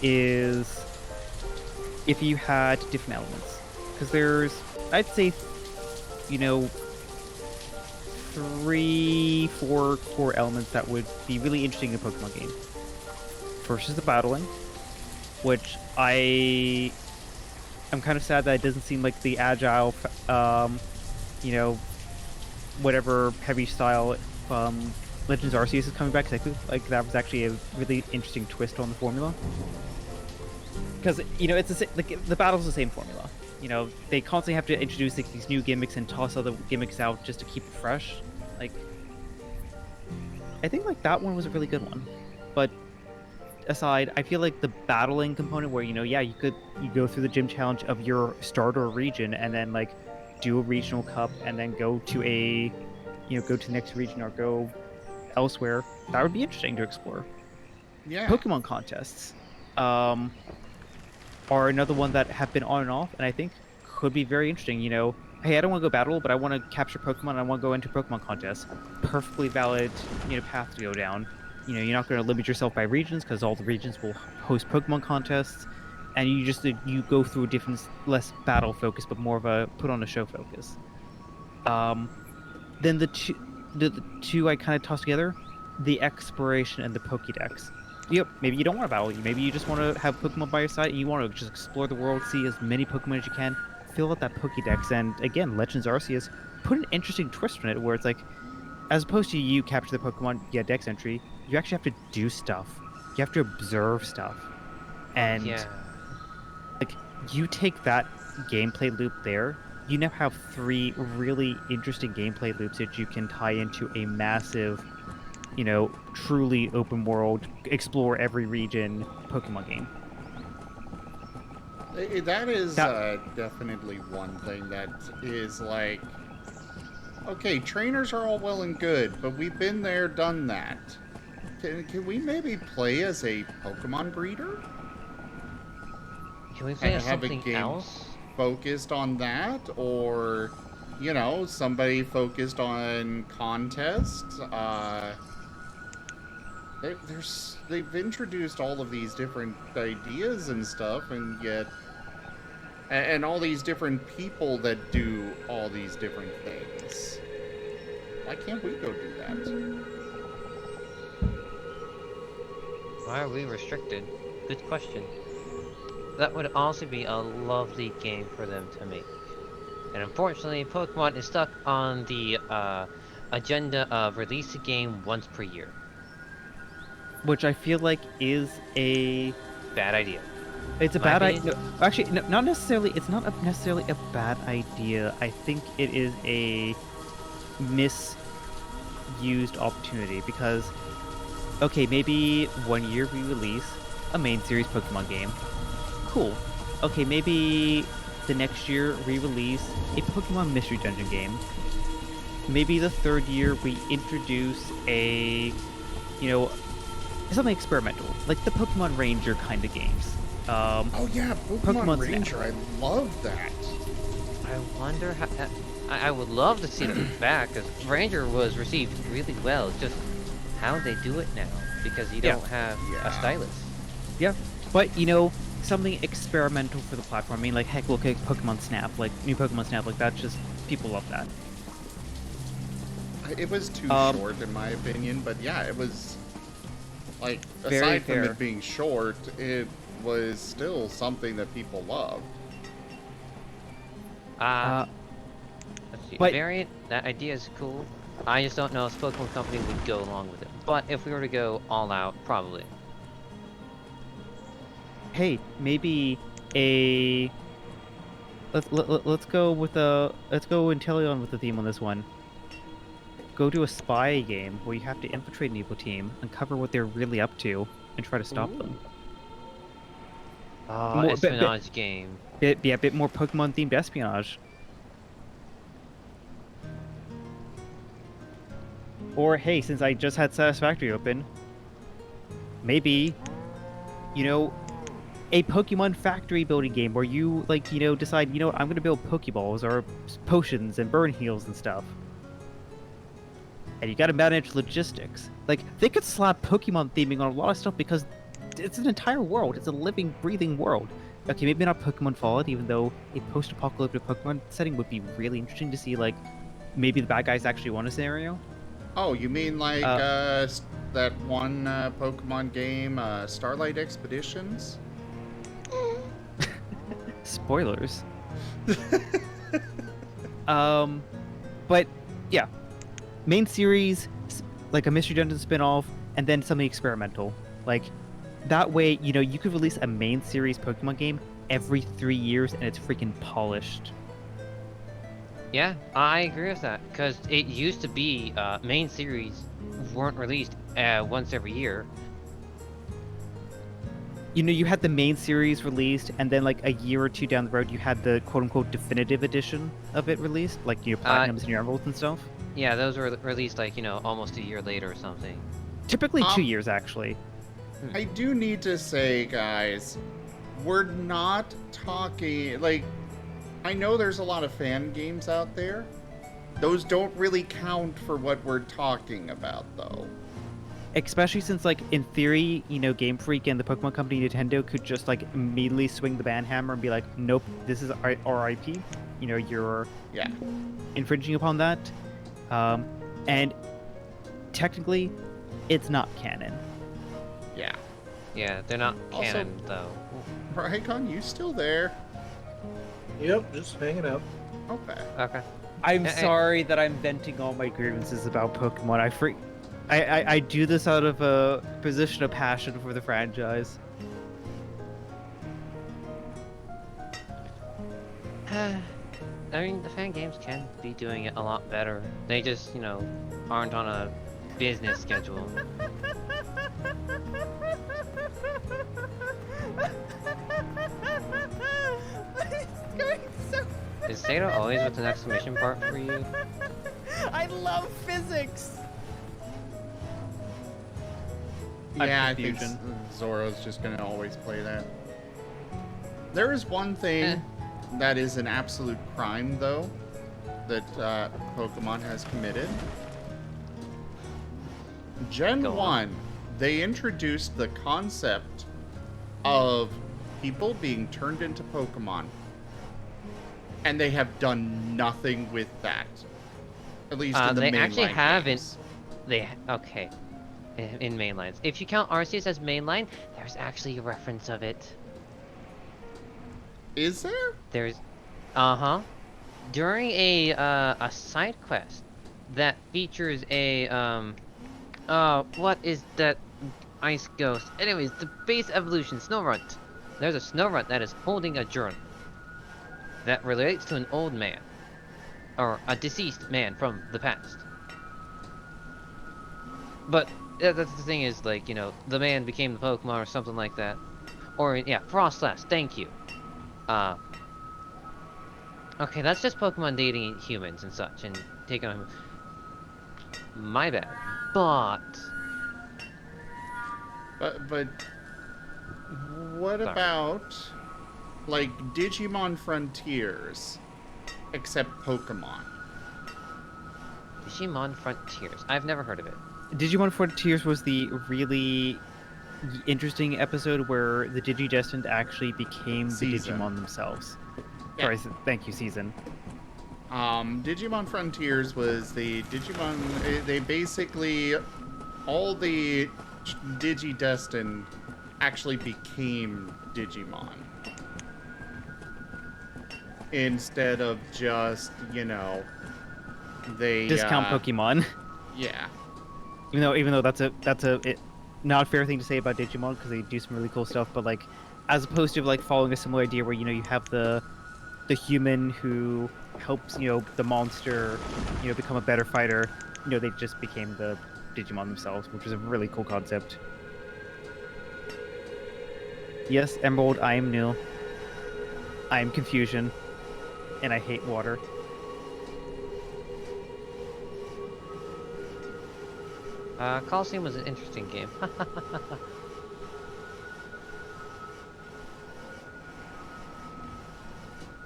is if you had different elements. Because there's, I'd say, you know, 3-4 core elements that would be really interesting in a Pokemon game. First is the battling, which I'm kind of sad that it doesn't seem like the agile, you know, whatever heavy style Legends Arceus is coming back. 'Cause I feel like that was actually a really interesting twist on the formula. Because, you know, it's the battle's the same formula. You know, they constantly have to introduce like, these new gimmicks and toss other gimmicks out just to keep it fresh. Like, I think like that one was a really good one. But aside, I feel like the battling component where, you know, yeah, you go through the gym challenge of your starter region and then like do a regional cup and then go to go to the next region or go elsewhere. That would be interesting to explore. Yeah. Pokemon contests are another one that have been on and off, and I think could be very interesting. You know, hey, I don't want to go battle, but I want to capture Pokemon. And I want to go into Pokemon contests. Perfectly valid, you know, path to go down. You know, you're not going to limit yourself by regions because all the regions will host Pokemon contests, and you go through a different, less battle focus, but more of a put on a show focus. Then the two I kind of tossed together, the exploration and the Pokédex. Yep, maybe you don't want to battle. Maybe you just want to have Pokemon by your side and you want to just explore the world, see as many Pokemon as you can, fill out that Pokédex, and again, Legends Arceus put an interesting twist on it where it's like, as opposed to you capture the Pokemon, get Dex entry, you actually have to do stuff. You have to observe stuff. And like, you take that gameplay loop there, you now have 3 really interesting gameplay loops that you can tie into a massive, you know, truly open world, explore every region Pokemon game. That is definitely one thing that is like, okay, trainers are all well and good, but we've been there, done that. Can we maybe play as a Pokemon breeder? Can we play as have a something game else? focused on that, or, you know, somebody focused on contests? They've introduced all of these different ideas and stuff, and yet, and all these different people that do all these different things. Why can't we go do that? Why are we restricted? Good question. That would also be a lovely game for them to make. And unfortunately, Pokemon is stuck on the agenda of release a game once per year. Which I feel like is a Bad idea. It's a My bad opinion? idea. No, actually, no, not necessarily. It's not necessarily a bad idea. I think it is a misused opportunity because, okay, maybe one year we release a main series Pokemon game. Cool. Okay, maybe the next year re-release a Pokemon Mystery Dungeon game. Maybe the third year we introduce a, you know, something experimental, like the Pokemon Ranger kind of games. Oh yeah, Pokemon Snap. Ranger. I love that. I wonder how. I would love to see them back because Ranger was received really well. It's just how they do it now because you Yeah. don't have Yeah. a stylus. Yeah, but something experimental for the platform. I mean, like heck, look at Pokemon Snap, like new Pokemon Snap, like that's just people love that. It was too short in my opinion, but yeah, it was like Very aside from fair. it being short, it was still something that people loved. Uh, Let's see. but- Variant, that idea is cool. I just don't know if Pokemon Company would go along with it. But if we were to go all out, probably. Hey, maybe a let's go Inteleon with the theme on this one. Go to a spy game where you have to infiltrate an evil team, uncover what they're really up to, and try to stop them. Oh, More- bit- espionage game. A bit more Pokemon themed espionage. Or hey, since I just had Satisfactory open, maybe, a Pokemon factory building game where you decide, I'm gonna build Pokeballs or potions and burn heals and stuff. And you gotta manage logistics. Like, they could slap Pokemon theming on a lot of stuff because it's an entire world. It's a living, breathing world. Okay, maybe not Pokemon Fallout, even though a post-apocalyptic Pokemon setting would be really interesting to see, like, maybe the bad guys actually won a scenario. Oh, you mean like that one Pokemon game, Starlight Expeditions? Spoilers. But yeah, main series, like a Mystery Dungeon spin-off, and then something experimental. Like that way, you could release a main series Pokemon game every 3 years, and it's freaking polished. Yeah, I agree with that. Because it used to be main series weren't released once every year. You had the main series released, and then like a year or two down the road, you had the quote-unquote definitive edition of it released, like your platinums and your emeralds and stuff. Yeah, those were released like, almost a year later or something. Typically 2 years, actually. I do need to say, guys, we're not talking like. I know there's a lot of fan games out there. Those don't really count for what we're talking about, though. Especially since, like, in theory, Game Freak and the Pokemon Company Nintendo could just, like, immediately swing the ban hammer and be like, nope, this is our IP. You're infringing upon that. And technically, it's not canon. Yeah. Yeah, they're not Also- canon, though. Raycon, you still there? Yep, just hanging out. Okay. Okay. I'm Eh, eh. sorry that I'm venting all my grievances about Pokemon. I do this out of a position of passion for the franchise. I mean, the fan games can be doing it a lot better. They just, aren't on a business schedule. Is Seda always with an exclamation part for you? I love physics. Yeah, I think Confusion. Zoro's just gonna always play that. There is one thing that is an absolute crime, though, that Pokemon has committed. Gen Go 1, on. they introduced the concept of people being turned into Pokemon. And they have done nothing with that. At least in the They mainline actually haven't. games. Okay. In mainlines. If you count Arceus as mainline, there's actually a reference of it. Is there? There's, during a side quest that features a what is that ice ghost? Anyways, the base evolution Snowrunt. There's a Snowrunt that is holding a journal that relates to an old man, or a deceased man from the past. But that's the thing is, like, the man became the Pokemon or something like that. Or yeah, Frostlass. Thank you. Okay, that's just Pokemon dating humans and such, and taking on. My bad. But But what Sorry. about like Digimon Frontiers, except Pokemon? Digimon Frontiers. I've never heard of it. Digimon Frontiers was the really interesting episode where the Digidestined actually became the Season. Digimon themselves. Yeah. Sorry, thank you, Season. Digimon Frontiers was the Digimon. They basically all the Digidestined actually became Digimon instead of just they Discount Pokemon. Yeah. Even though that's not a fair thing to say about Digimon because they do some really cool stuff, but like as opposed to like following a similar idea where you have the human who helps the monster become a better fighter, they just became the Digimon themselves, which is a really cool concept. Yes, Emerald, I am new. I am confusion, and I hate water. Coliseum was an interesting game.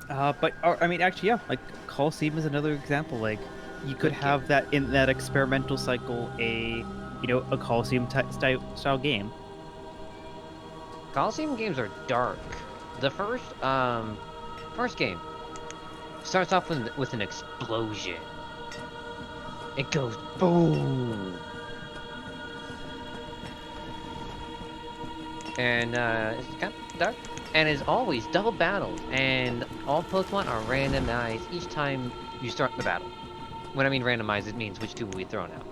But I mean, actually, yeah, like Coliseum is another example. Like, you could Good have game. that in that experimental cycle, a Coliseum style game. Coliseum games are dark. The first game starts off with an explosion. It goes boom. And it's kind of dark. And as always, double battles. And all Pokemon are randomized each time you start the battle. When I mean randomized, it means which two will be thrown out.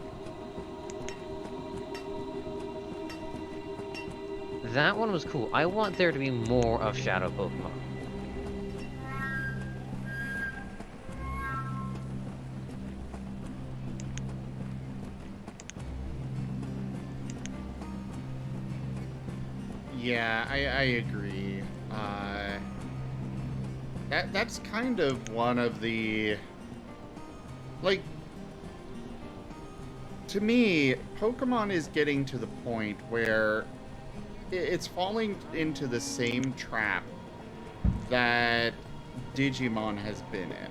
That one was cool. I want there to be more of Shadow Pokemon. Yeah, I agree. That's kind of one of the, like, to me, Pokemon is getting to the point where it's falling into the same trap that Digimon has been in,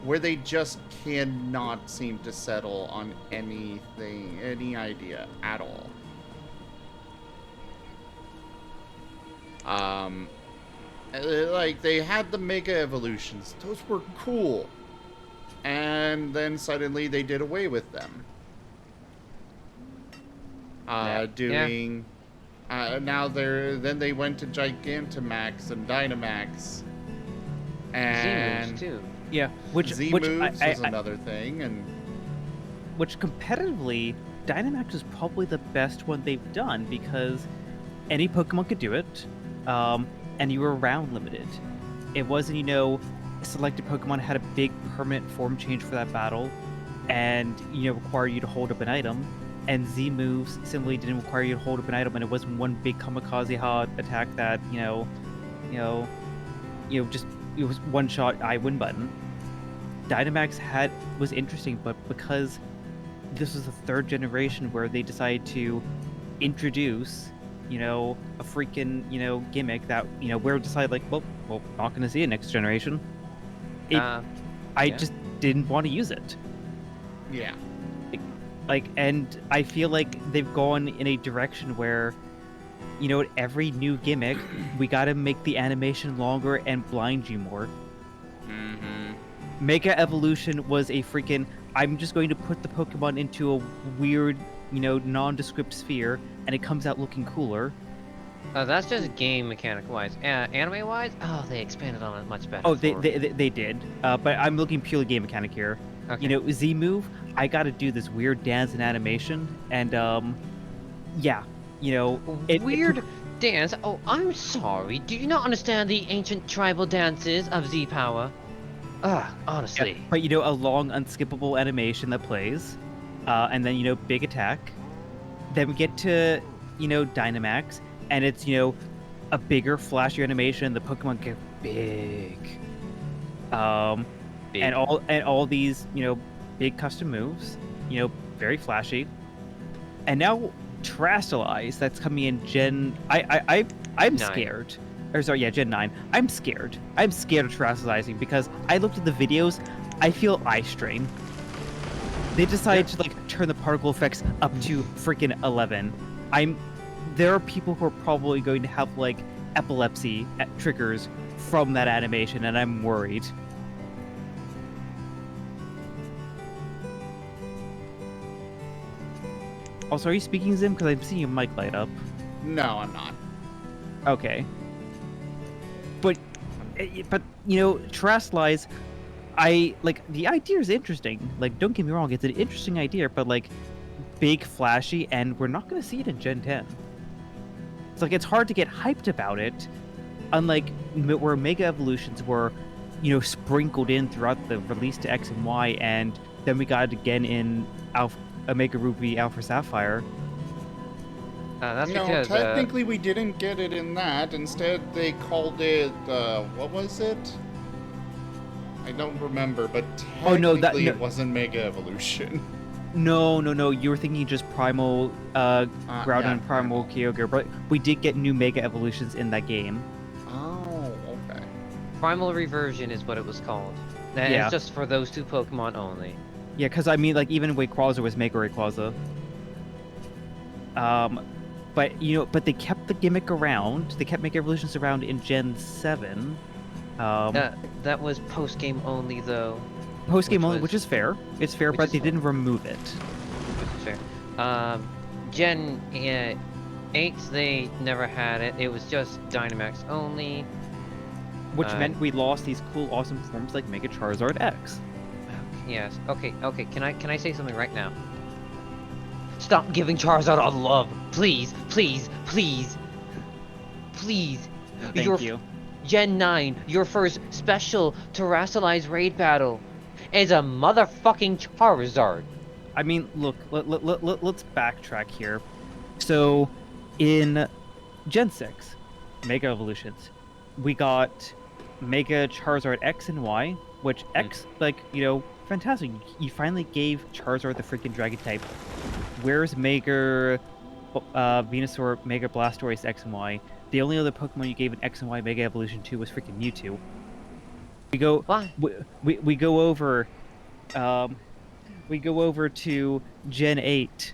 where they just cannot seem to settle on anything, any idea at all. Like, they had the Mega Evolutions. Those were cool. And then suddenly they did away with them. Now then they went to Gigantamax and Dynamax. And Z-moves too. Yeah, which Z-moves I, was another thing, and which competitively, Dynamax is probably the best one they've done because any Pokemon could do it, and you were round limited. It wasn't, selected Pokemon had a big permanent form change for that battle, and require you to hold up an item. And Z moves simply didn't require you to hold up an item, and it wasn't one big kamikaze hard attack that just it was one shot I win button. Dynamax was interesting, but because this was the third generation where they decided to introduce a freaking gimmick that we're decided like well not gonna see it next generation. I just didn't want to use it. yeah. And I feel like they've gone in a direction where every new gimmick we gotta make the animation longer and blind you more. Mega Evolution was a freaking I'm just going to put the Pokemon into a weird nondescript sphere and it comes out looking cooler. That's just game mechanic wise. Anime wise, they expanded on it much better. Oh, they did. But I'm looking purely game mechanic here. Okay. Z move, I got to do this weird dance and animation, and Weird dance? Oh, I'm sorry. Do you not understand the ancient tribal dances of Z Power? Honestly. Yeah, but a long unskippable animation that plays, and then big attack. Then we get to Dynamax, and it's a bigger, flashier animation. The Pokemon get big. Big. And all these big custom moves, very flashy. And now Terrestrialize that's coming in I'm 9. scared. Or sorry, yeah, Gen 9. I'm scared. I'm scared of terrestrializing because I looked at the videos. I feel eye strain. They decided to like turn the particle effects up to freaking 11. There are people who are probably going to have like epilepsy triggers from that animation, and I'm worried. Also, are you speaking, Zim? Because I'm seeing your mic light up. No, I'm not. Okay. But you know, terrestrialize. I like the idea is interesting. Like, don't get me wrong, it's an interesting idea, but like, big, flashy, and we're not going to see it in Gen 10. It's like it's hard to get hyped about it, unlike where Mega Evolutions were, you know, sprinkled in throughout the release to X and Y, and then we got it again in Omega Ruby, Alpha Sapphire. That's No, because technically we didn't get it in that. Instead, they called it, what was it? I don't remember, but technically it wasn't Mega Evolution. No. You were thinking just Primal Groudon and Primal Kyogre, but we did get new Mega Evolutions in that game. Oh, okay. Primal Reversion is what it was called. And Yeah. it's just for those 2 Pokemon only. Yeah, because I mean, like, even Rayquaza was Mega Rayquaza. But, you know, but they kept the gimmick around. They kept Mega Evolutions around in Gen 7. That was post-game only, though. Post-game only, which is fair. It's fair, Which but is they fine. didn't remove it. Which is fair. Gen 8, they never had it. It was just Dynamax only. Which meant we lost these cool, awesome forms like Mega Charizard X. Yes. Okay. Can I say something right now? Stop giving Charizard all the love, please. Thank you. Gen 9, your first special terrestrialized raid battle, is a motherfucking Charizard. I mean, look, let's backtrack here. So, in Gen 6, Mega Evolutions, we got Mega Charizard X and Y, which X, like, you know, fantastic. You finally gave Charizard the freaking Dragon type. Where's Mega Venusaur, Mega Blastoise X and Y? The only other Pokemon you gave an X and Y Mega Evolution to was freaking Mewtwo. We go over to Gen 8.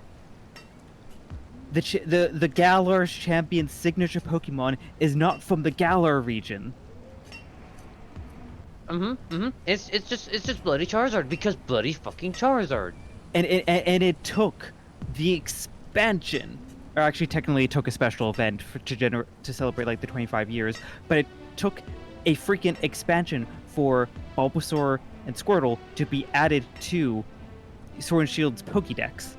The Galar's champion signature Pokemon is not from the Galar region. It's just bloody Charizard because bloody fucking Charizard. And it took the expansion, or actually technically it took a special event to celebrate like the 25 years, but it took a freaking expansion for Bulbasaur and Squirtle to be added to Sword and Shield's Pokédex.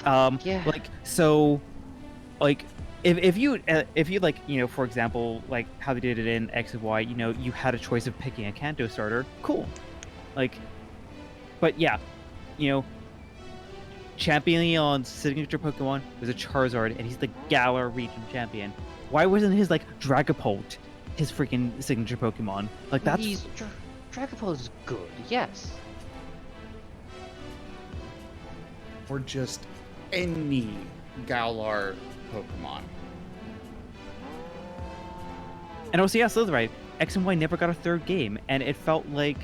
Yeah. Like, so, like, if you like, you know, for example, like how they did it in X and Y, you know, you had a choice of picking a Kanto starter, cool. Like, but yeah, you know, Champion Leon's signature Pokemon was a Charizard, and he's the Galar region champion. Why wasn't his, like, Dragapult his freaking signature Pokemon? Like, that's... Dragapult is good, yes. Or just any Galar Pokemon. And also, yeah, Slytherin, X and Y never got a third game, and it felt like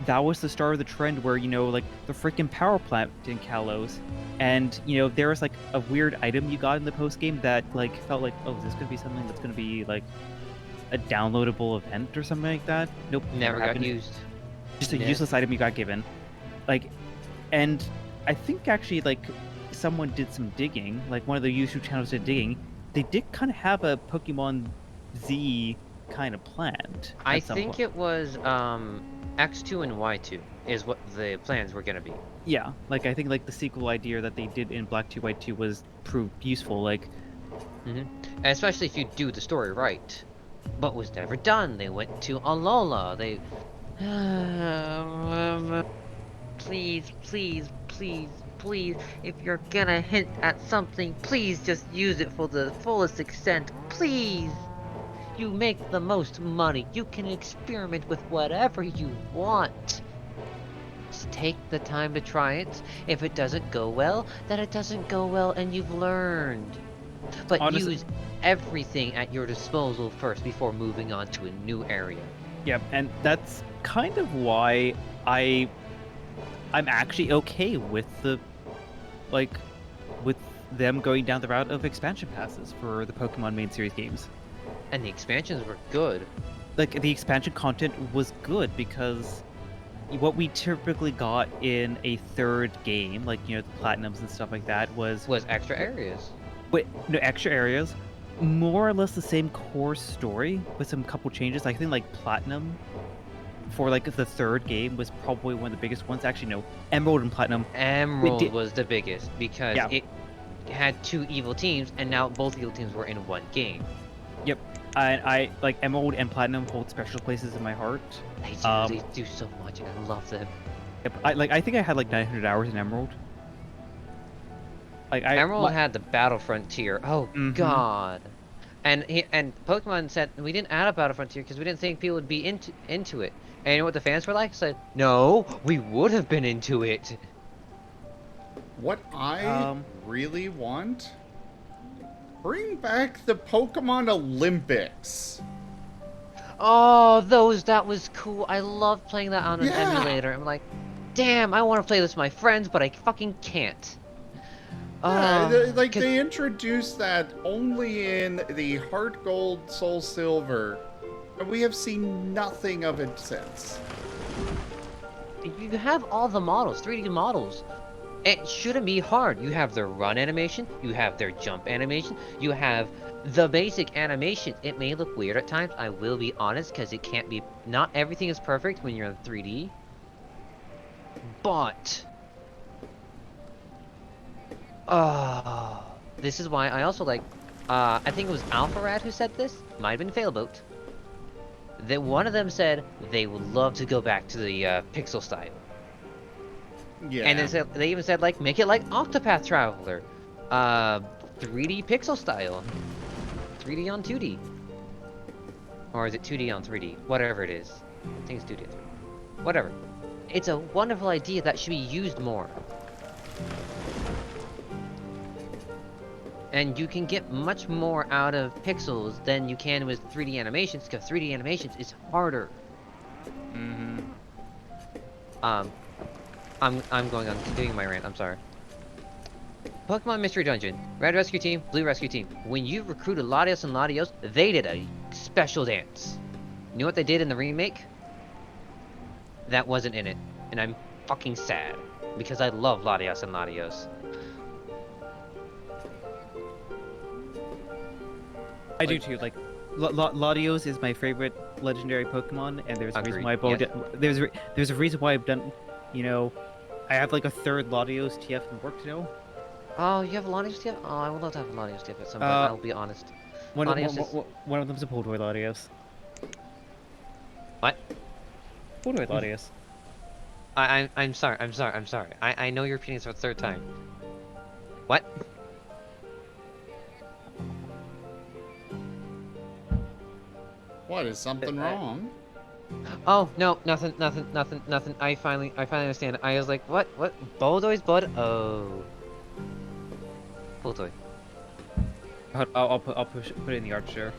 that was the start of the trend where, you know, like, the freaking power plant in Kalos, and, you know, there was, like, a weird item you got in the post-game that, like, felt like, oh, is this gonna be something that's gonna be, like, a downloadable event or something like that? Nope. Never got happened. used. Just a useless item you got given. Like, and I think, actually, like, someone did some digging, like, one of the YouTube channels did digging, they did kind of have a Pokemon Z kind of planned. I think it was, X2 and Y2 is what the plans were gonna be. Yeah, like I think like the sequel idea that they did in Black 2 White 2 was proved useful. Like, especially if you do the story right, but was never done. They went to Alola. They, please, if you're gonna hint at something, please just use it for the fullest extent. Please. You make the most money. You can experiment with whatever you want. Just take the time to try it. If it doesn't go well, then it doesn't go well and you've learned. But Honestly- use everything at your disposal first before moving on to a new area. Yep, and that's kind of why I'm actually okay with with them going down the route of expansion passes for the Pokemon main series games. And the expansions were good. Like, the expansion content was good because what we typically got in a third game, like, you know, the platinums and stuff like that, was Extra areas. extra areas, more or less the same core story with some couple changes. I think like platinum for like the third game was probably one of the biggest ones. Actually, no, Emerald and Platinum. Emerald was the biggest because Yeah. it had two evil teams, and now both evil teams were in one game. Yep, I like Emerald and Platinum hold special places in my heart. They do so much, and I love them. Yep, I think I had like 900 hours in Emerald. Like Emerald had the Battle Frontier. Oh Mhm. God. And Pokemon said we didn't add a Battle Frontier because we didn't think people would be into it. And you know what the fans were like? Said, no, we would have been into it. What I really want? Bring back the Pokemon Olympics. Oh, that was cool. I love playing that on an Yeah. emulator. I'm like, damn, I want to play this with my friends, but I fucking can't. Yeah, like 'cause- they introduced that only in the Heart Gold, Soul Silver, and we have seen nothing of it since. You have all the models, 3D models. It shouldn't be hard. You have their run animation, you have their jump animation, you have the basic animation. It may look weird at times, I will be honest, because it can't be... Not everything is perfect when you're in 3D. But... this is why I also like... I think it was Alpharad who said this. Might have been Failboat. That one of them said they would love to go back to the pixel style. Yeah. And they even said, like, make it like Octopath Traveler. 3D pixel style. 3D on 2D. Or is it 2D on 3D? Whatever it is. I think it's 2D on 3D. Whatever. It's a wonderful idea that should be used more. And you can get much more out of pixels than you can with 3D animations, because 3D animations is harder. Mm-hmm. I'm going on, continuing my rant, I'm sorry. Pokemon Mystery Dungeon. Red Rescue Team, Blue Rescue Team. When you recruited Latios and Latios, they did a special dance. You know what they did in the remake? That wasn't in it. And I'm fucking sad. Because I love Latios and Latios. I do too. Like, Latios is my favorite legendary Pokemon, and there's a reason why there's a reason why I've done, you know, I have like a third Latios TF in work to know. Oh, you have a Latios TF? Oh, I would love to have a Latios TF at some point, I'll be honest. One Latios of them's a Poltoy Latios. What? Poltoy Latios. I'm sorry. I know you're repeating this for the third time. What? What, is something wrong? Oh, no, nothing. I finally understand. I was like, what? Boltoy's blood? Oh. Boltoy. I'll put it in the art share.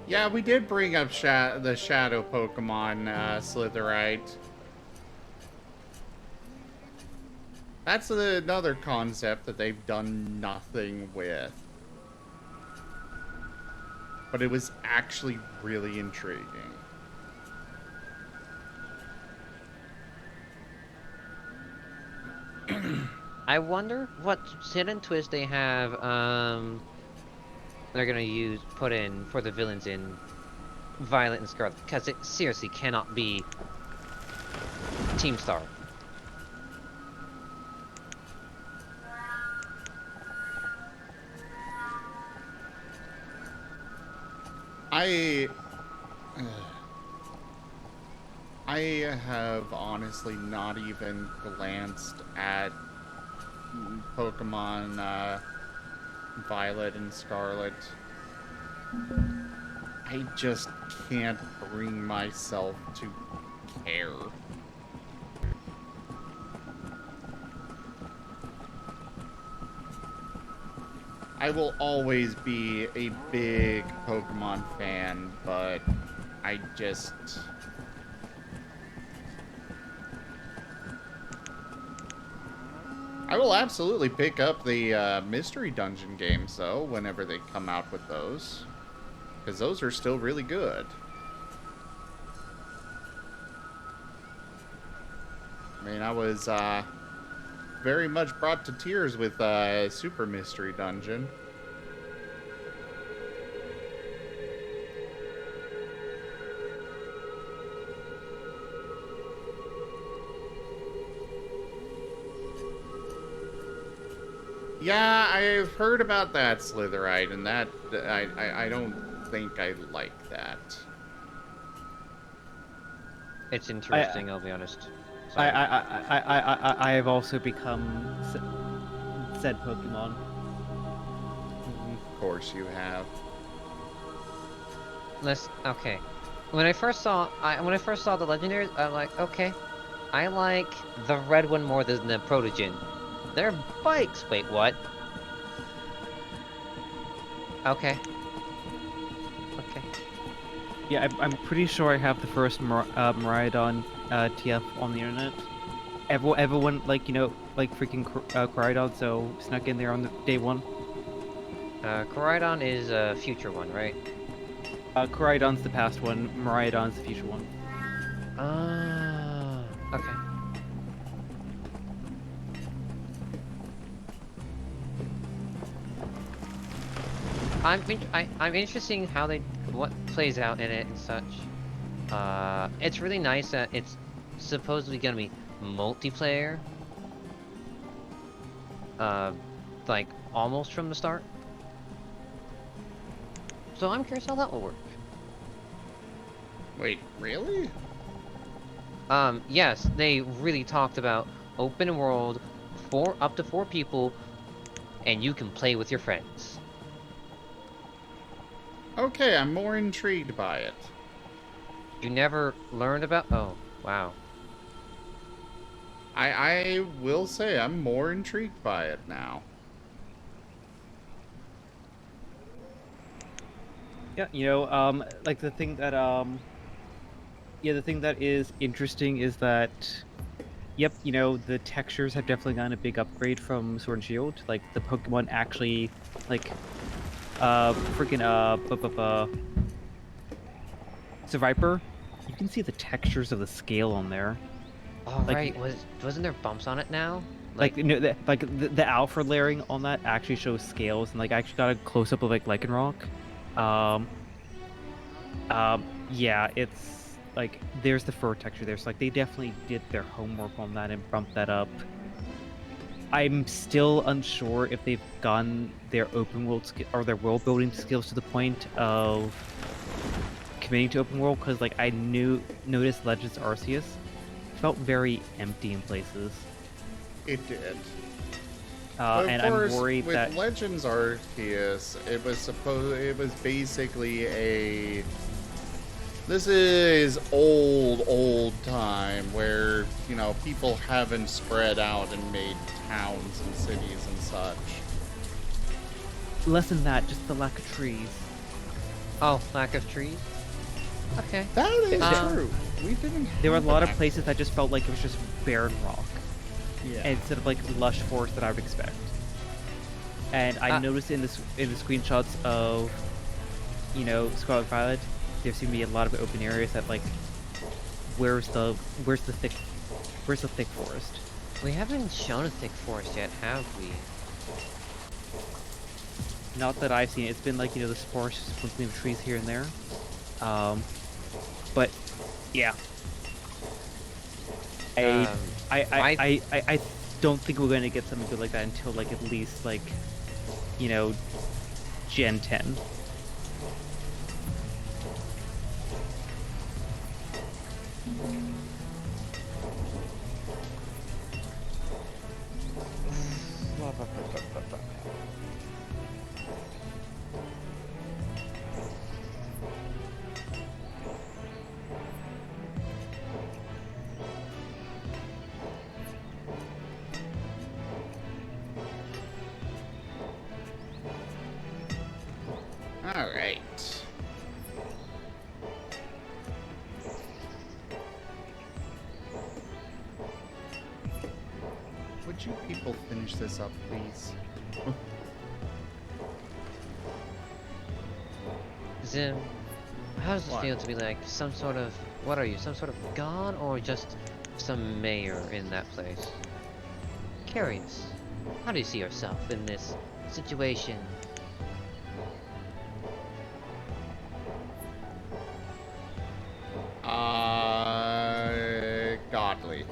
Yeah, we did bring up the Shadow Pokemon, Slitherite. That's another concept that they've done nothing with. But it was actually really intriguing. I wonder what Sin and Twist they have, they're gonna put in for the villains in Violet and Scarlet, because it seriously cannot be Team Star. I have honestly not even glanced at Pokemon Violet and Scarlet. I just can't bring myself to care. I will always be a big Pokemon fan, but I just... I will absolutely pick up the Mystery Dungeon games, though, whenever they come out with those. Because those are still really good. I mean, I was very much brought to tears with Super Mystery Dungeon. Yeah, I've heard about that Slitherite, and that I don't think I like that. It's interesting, I'll be honest. I have also become said Pokemon. Of course you have. Okay. When I first saw the legendaries, I'm like, okay, I like the red one more than the Protogen. They're bikes. Wait, what? Okay. Okay. Yeah, I'm pretty sure I have the first Miraidon TF on the internet. Everyone, like, you know, like freaking Koraidon, so snuck in there on the day one. Koraidon is a future one, right? Koraidon's the past one, Miraidon's the future one. Ah. Okay. I'm interested in how what plays out in it and such. It's really nice that it's supposedly gonna be multiplayer. Like almost from the start. So I'm curious how that will work. Wait, really? Yes, they really talked about open world, up to 4 people, and you can play with your friends. Okay, I'm more intrigued by it. You never learned about? Oh, wow. I will say I'm more intrigued by it now. Yeah, you know, like the thing that the thing that is interesting is that, yep, you know, the textures have definitely gotten a big upgrade from Sword and Shield. Like the Pokemon actually, like, freaking Seviper, you can see the textures of the scale on there. All Like, right, wasn't there bumps on it now? Like, you know, the alpha layering on that actually shows scales, and like I actually got a close up of like Lycanroc. Yeah, it's like there's the fur texture there. So like they definitely did their homework on that and bumped that up. I'm still unsure if they've gotten their open world or their world building skills to the point of committing to open world, because like I noticed Legends Arceus felt very empty in places. It did. And I'm worried with that Legends Arceus, it was basically a... This is old time where, you know, people haven't spread out and made towns and cities and such. less than that, just the lack of trees. Oh, lack of trees? Okay. That is true. We didn't. There were a have lot of that. places that just felt like it was just barren rock. Yeah. Instead of like lush forest that I would expect. And I noticed in the screenshots of, you know, Scarlet Violet, there seem to be a lot of open areas that like, where's the thick forest? We haven't shown a thick forest yet, have we? Not that I've seen. It's been like, you know, the sparse sprinkling of trees here and there. But yeah. I don't think we're going to get something good like that until like at least like, you know, Gen 10. you people finish this up, please? Zim, how does it What? feel to be like some sort of, what are you, some sort of god or just some mayor in that place? Curious. How do you see yourself in this situation? Godly.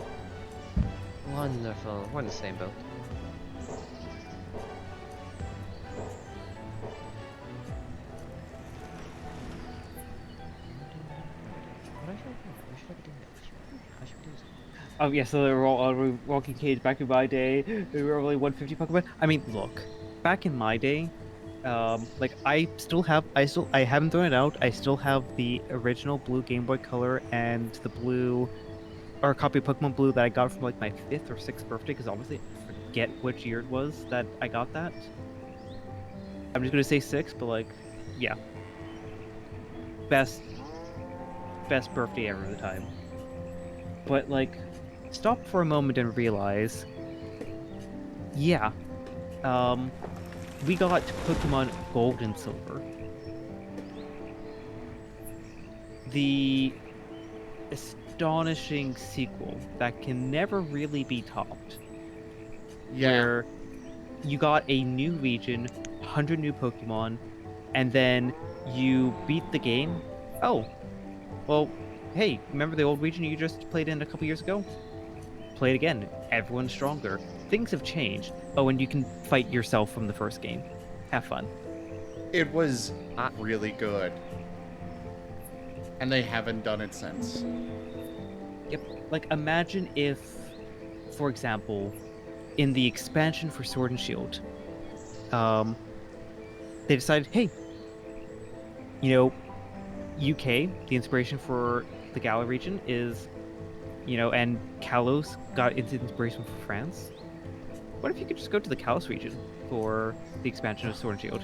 Wonderful. We're in the same boat. Oh yeah, so we're walking cage back in my day. We were only 150 Pokemon. I mean, look, back in my day, like I haven't thrown it out. I still have the original blue Game Boy Color and the blue, or a copy of Pokemon Blue that I got from like my 5th or 6th birthday. Because obviously I forget which year it was that I got that. I'm just gonna say 6, but like, yeah, best birthday ever at the time. But like, stop for a moment and realize, yeah, we got Pokemon Gold and Silver. The astonishing sequel that can never really be topped. Yeah. Where you got a new region, 100 new Pokemon, and then you beat the game. Oh, well, hey, remember the old region you just played in a couple years ago? Play it again. Everyone's stronger. Things have changed. Oh, and you can fight yourself from the first game. Have fun. It was really good. And they haven't done it since. Yep. Like, imagine if, for example, in the expansion for Sword and Shield, they decided, hey, you know, UK, the inspiration for the Galar region is, you know, and Kalos got its inspiration from France. What if you could just go to the Kalos region for the expansion of Sword and Shield?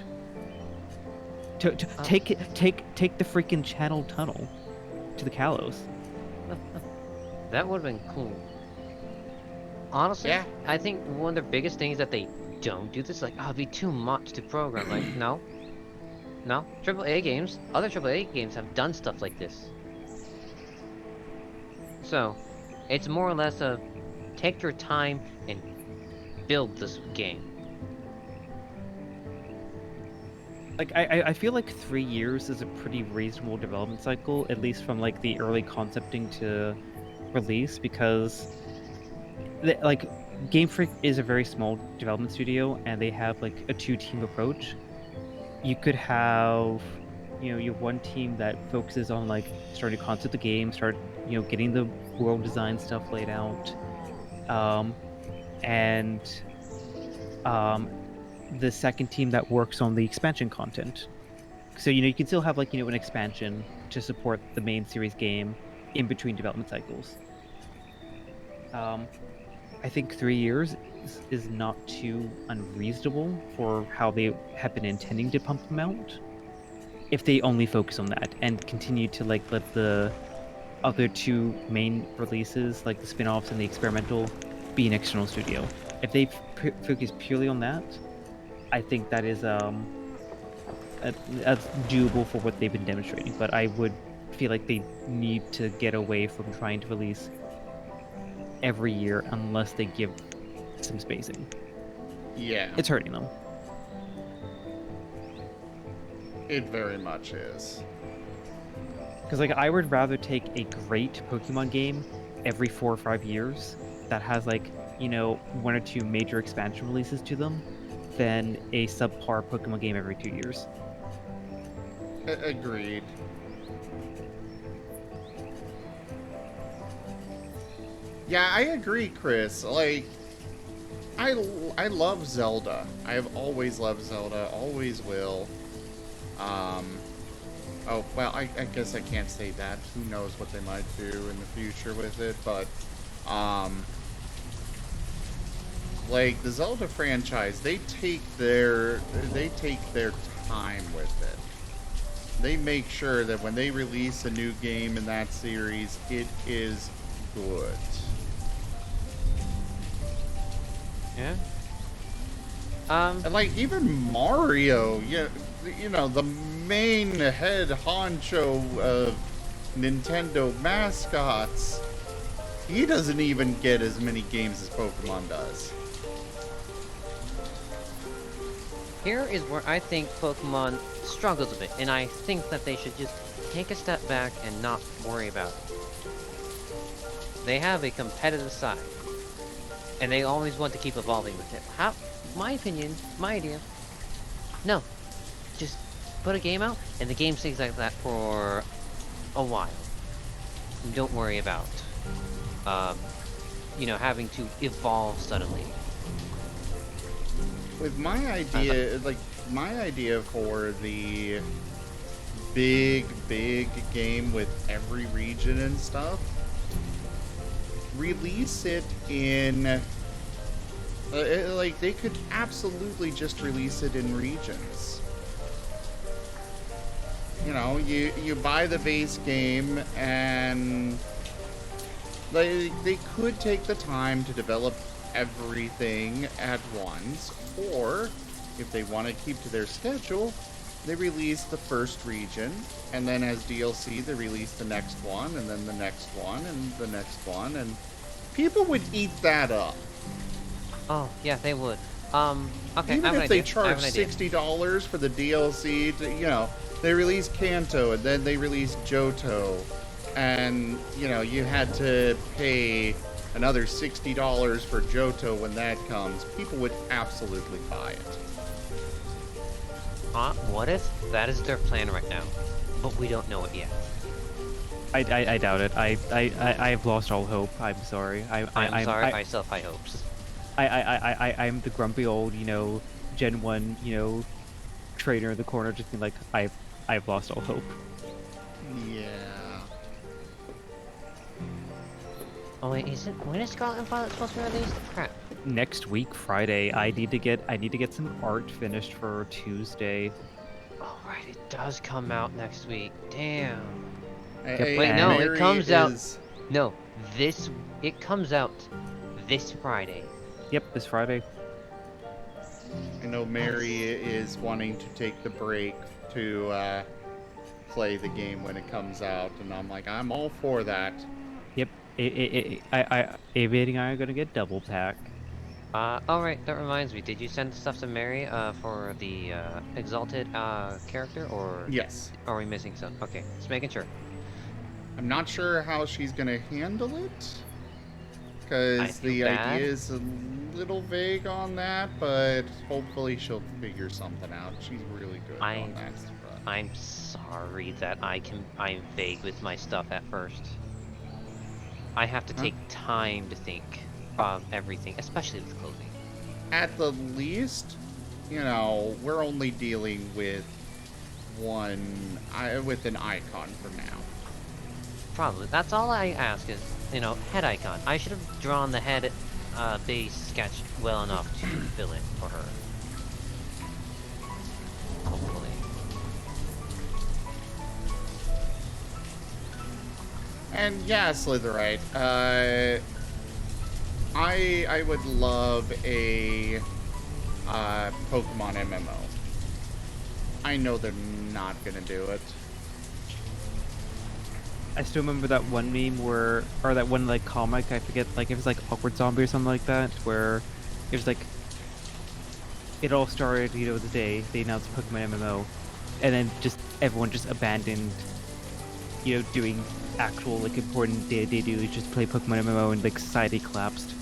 Take the freaking Channel Tunnel to the Kalos. That would have been cool. Honestly, Yeah. I think one of the biggest things that they don't do this, like, oh, it'd be too much to program. Like, no. No. AAA games, other AAA games have done stuff like this. So, it's more or less a take your time and build this game. Like, I feel like 3 years is a pretty reasonable development cycle, at least from like the early concepting to release, because like Game Freak is a very small development studio and they have like a 2-team approach. You could have, you know, you have one team that focuses on like starting to concept the game, getting the world design stuff laid out, and the second team that works on the expansion content. So, you know, you can still have like, you know, an expansion to support the main series game in between development cycles. I think 3 years is not too unreasonable for how they have been intending to pump them out. If they only focus on that and continue to like let the other 2 main releases, like the spin-offs and the experimental, be an external studio. If they focus purely on that, I think that is that's doable for what they've been demonstrating. But I would feel like they need to get away from trying to release every year unless they give some spacing. Yeah. It's hurting them. It very much is. Because like I would rather take a great Pokemon game every 4 or 5 years that has like, you know, 1 or 2 major expansion releases to them than a subpar Pokemon game every 2 years. Agreed. Yeah, I agree, Chris. Like, I love Zelda. I have always loved Zelda, always will. Oh, well, I guess I can't say that. Who knows what they might do in the future with it, but, like, the Zelda franchise, they take their time with it. They make sure that when they release a new game in that series, it is good. Yeah. And like even Mario, you know, the main head honcho of Nintendo mascots, he doesn't even get as many games as Pokemon does. Here is where I think Pokemon struggles a bit, and I think that they should just take a step back and not worry about it. They have a competitive side, and they always want to keep evolving with it. My opinion, my idea, no. Just put a game out, and the game stays like that for a while. Don't worry about, you know, having to evolve suddenly. With my idea, like, my idea for the big game with every region and stuff, release it in, like, they could absolutely just release it in regions. You know, you buy the base game, and they could take the time to develop everything at once, or if they want to keep to their schedule, they release the first region, and then as DLC they release the next one, and then the next one, and the next one, and people would eat that up. Oh, yeah, they would. Okay, Even if they charge $60 for the DLC, to, you know, they release Kanto, and then they release Johto, and, you know, you had to pay another $60 for Johto when that comes, people would absolutely buy it. What if that is their plan right now, but we don't know it yet? I doubt it. I've lost all hope. I'm sorry. I'm sorry. I still have high hopes. I'm the grumpy old, you know, Gen 1, you know, trainer in the corner, just being like, I've lost all hope. Yeah. Oh wait, when is Scarlet Violet supposed to be released? Crap. Next week, Friday. I need to get some art finished for Tuesday. Oh right, it does come out next week. Damn. Hey, Wait, no, Mary it comes out. is- No, it comes out this Friday. Yep, this Friday. I know Mary is wanting to take the break to play the game when it comes out, and I'm like, I'm all for that. Yep. Aviating and I are gonna get double pack. Alright, that reminds me, did you send stuff to Mary, for the, Exalted, character, or... Yes. Are we missing some? Okay, just making sure. I'm not sure how she's gonna handle it, I because feel the bad. idea is a little vague on that, but hopefully she'll figure something out. She's really good on that stuff. I'm sorry that I'm vague with my stuff at first. I have to take time to think of everything, especially with clothing. At the least, you know, we're only dealing with with an icon for now. Probably. That's all I ask is, you know, head icon. I should have drawn the head base sketch well enough to fill in for her. Hopefully. And yeah, Slitherite, I would love a Pokemon MMO. I know they're not gonna do it. I still remember that one meme or that one like comic, I forget, like it was like Awkward Zombie or something like that, where it was like, it all started, you know, the day they announced Pokemon MMO, and then just everyone just abandoned, you know, doing actual like important day-to-day duties, just play Pokemon MMO, and like society collapsed.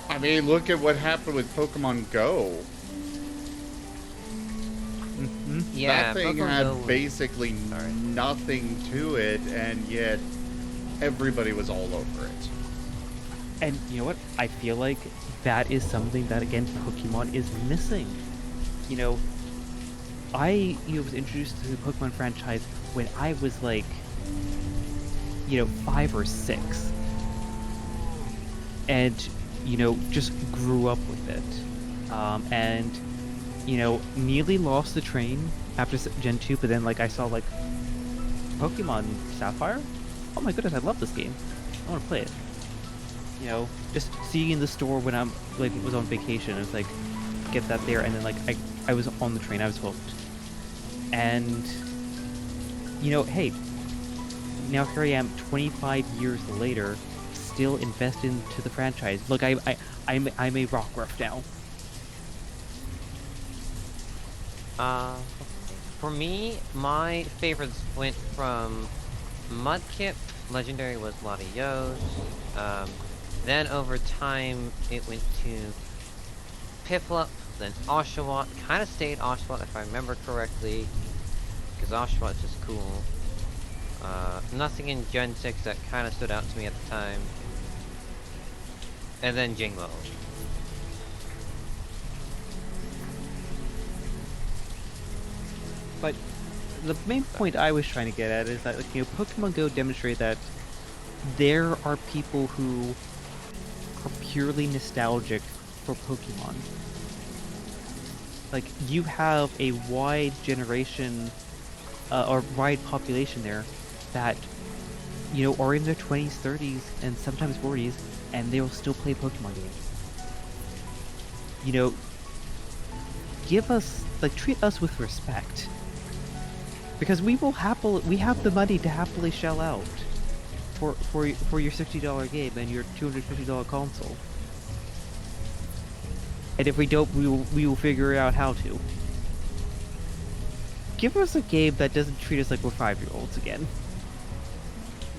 I mean, look at what happened with Pokemon Go. Yeah, That thing Pokemon had Go was- basically nothing to it, and yet everybody was all over it. And you know what? I feel like that is something that, again, Pokemon is missing. You know, I was introduced to the Pokemon franchise when I was like, 5 or 6. And, just grew up with it. And, nearly lost the train after Gen 2, but then, I saw, Pokemon Sapphire? Oh my goodness, I love this game. I want to play it. you know, just seeing in the store when I'm like was on vacation. It's like get that there, and then like I was on the train, I was hooked, and you know, hey, now here I am, 25 years later, still invested into the franchise. Look, I'm a rock gruff now. For me, my favorites went from Mudkip, Legendary was Latios, then over time it went to Piplup, then Oshawott, kind of stayed Oshawott if I remember correctly, because Oshawott's just cool. Nothing in Gen 6 that kind of stood out to me at the time. And then Jinglo. But the main point I was trying to get at is that, like, you know, Pokemon Go demonstrated that there are people who are purely nostalgic for Pokemon. Like, you have a wide generation, or wide population there that, you know, are in their 20s, 30s, and sometimes 40s, and they will still play Pokemon games. You know, give us, like, treat us with respect. Because we have the money to happily shell out for your $60 game and your $250 console. And if we don't, we will figure out how to. Give us a game that doesn't treat us like we're 5-year-olds again.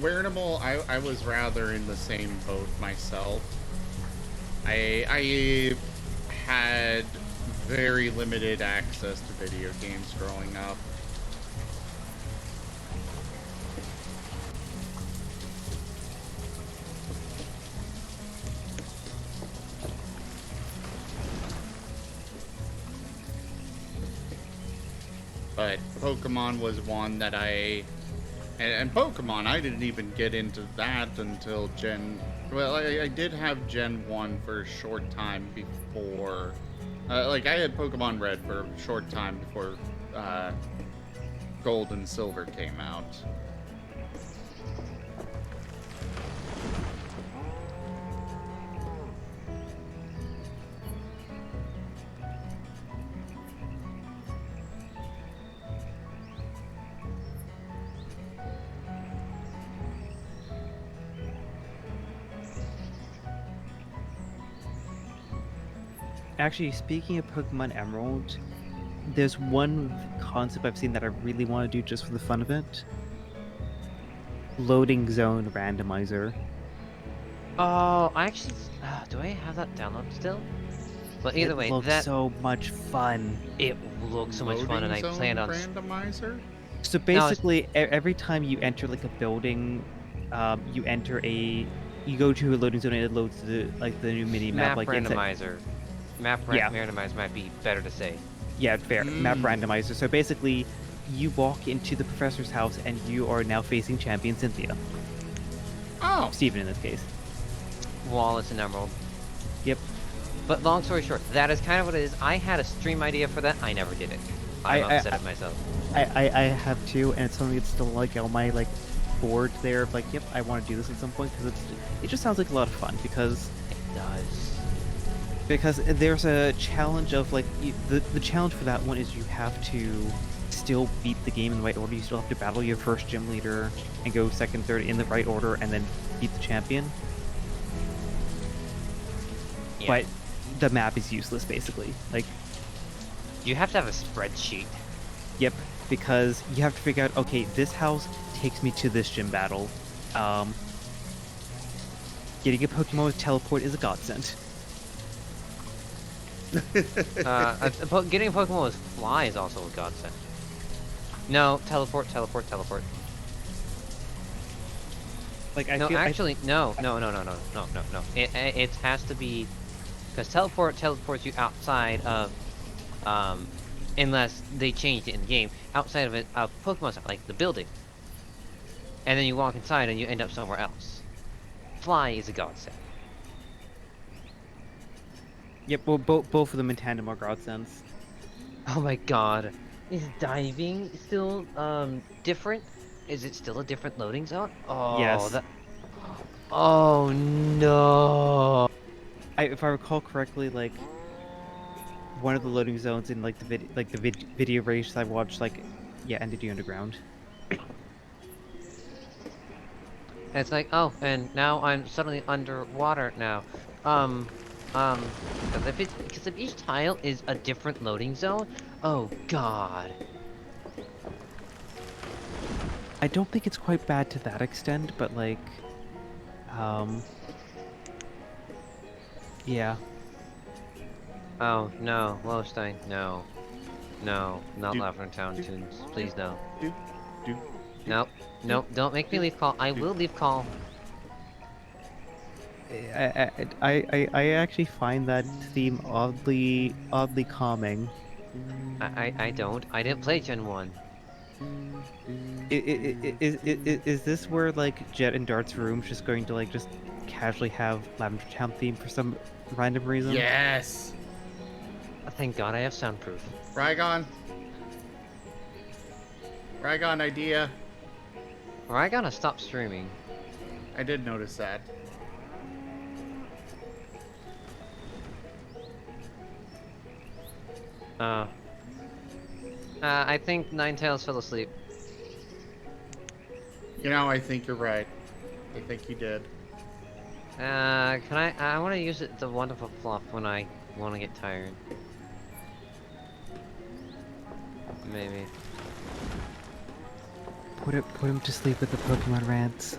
Wearable, I was rather in the same boat myself. I had very limited access to video games growing up. But Pokemon was one that and Pokemon, I didn't even get into that until well, I did have Gen 1 for a short time before, like, I had Pokemon Red for a short time before, Gold and Silver came out. Actually, speaking of Pokemon Emerald, there's one concept I've seen that I really want to do just for the fun of it. Loading zone randomizer. Oh, I actually... do I have that downloaded still? But either way, It looks that... so much fun. It looks so much fun, and I Loading plan zone on... randomizer? So basically, every time you enter like a building, you go to a loading zone and it loads the new mini map. Map randomizer. Yeah. Randomizer might be better to say. Yeah, fair. Map randomizer. So basically, you walk into the professor's house and you are now facing champion Cynthia. Oh! Steven in this case. Wallace and Emerald. Yep. But long story short, that is kind of what it is. I had a stream idea for that. I never did it. I'm upset at myself. I have too, and it's something that's still like on my like board there. Like, yep, I want to do this at some point because it just sounds like a lot of fun because It does. because there's a challenge of like the challenge for that one is you have to still beat the game in the right order. You still have to battle your first gym leader and go second, third in the right order, and then beat the champion. Yeah. But the map is useless basically. Like, You have to have a spreadsheet. yep, because you have to figure out, okay, this house takes me to this gym battle. Getting a Pokemon with teleport is a godsend. Getting a Pokemon with Fly is also a godsend. No, teleport. Like, I No, feel actually, no. It has to be, because teleport teleports you outside of, unless they changed it in the game, outside of a Pokemon center, like the building. And then you walk inside and you end up somewhere else. Fly is a godsend. Yep, well, both of them in tandem are godsends. Oh my god. Is diving still different? Is it still a different loading zone? Oh, Yes. that Oh no! If I recall correctly, like one of the loading zones in like the video race I watched, like yeah, ended you underground. It's like, oh, and now I'm suddenly underwater now. Um, because if each tile is a different loading zone, oh god. I don't think it's quite bad to that extent, but like, um, yeah. Oh no, Lowstein, no. No, not Do, Lavender Town do, tunes. Please no. do, do, do, Nope. do, Nope, don't make me do, leave call. I do. will leave call. I actually find that theme oddly calming. I don't. I didn't play Gen 1. Is this where like Jet and Dart's room's just going to like just casually have Lavender Town theme for some random reason? Yes! Thank god I have soundproof. Rygon. Rygon idea. Or I gotta stop streaming. I did notice that. I think Ninetales fell asleep. You know, I think you're right. I think you did. Can I want to use it, the wonderful fluff when I want to get tired. Maybe. Put him to sleep with the Pokemon rants.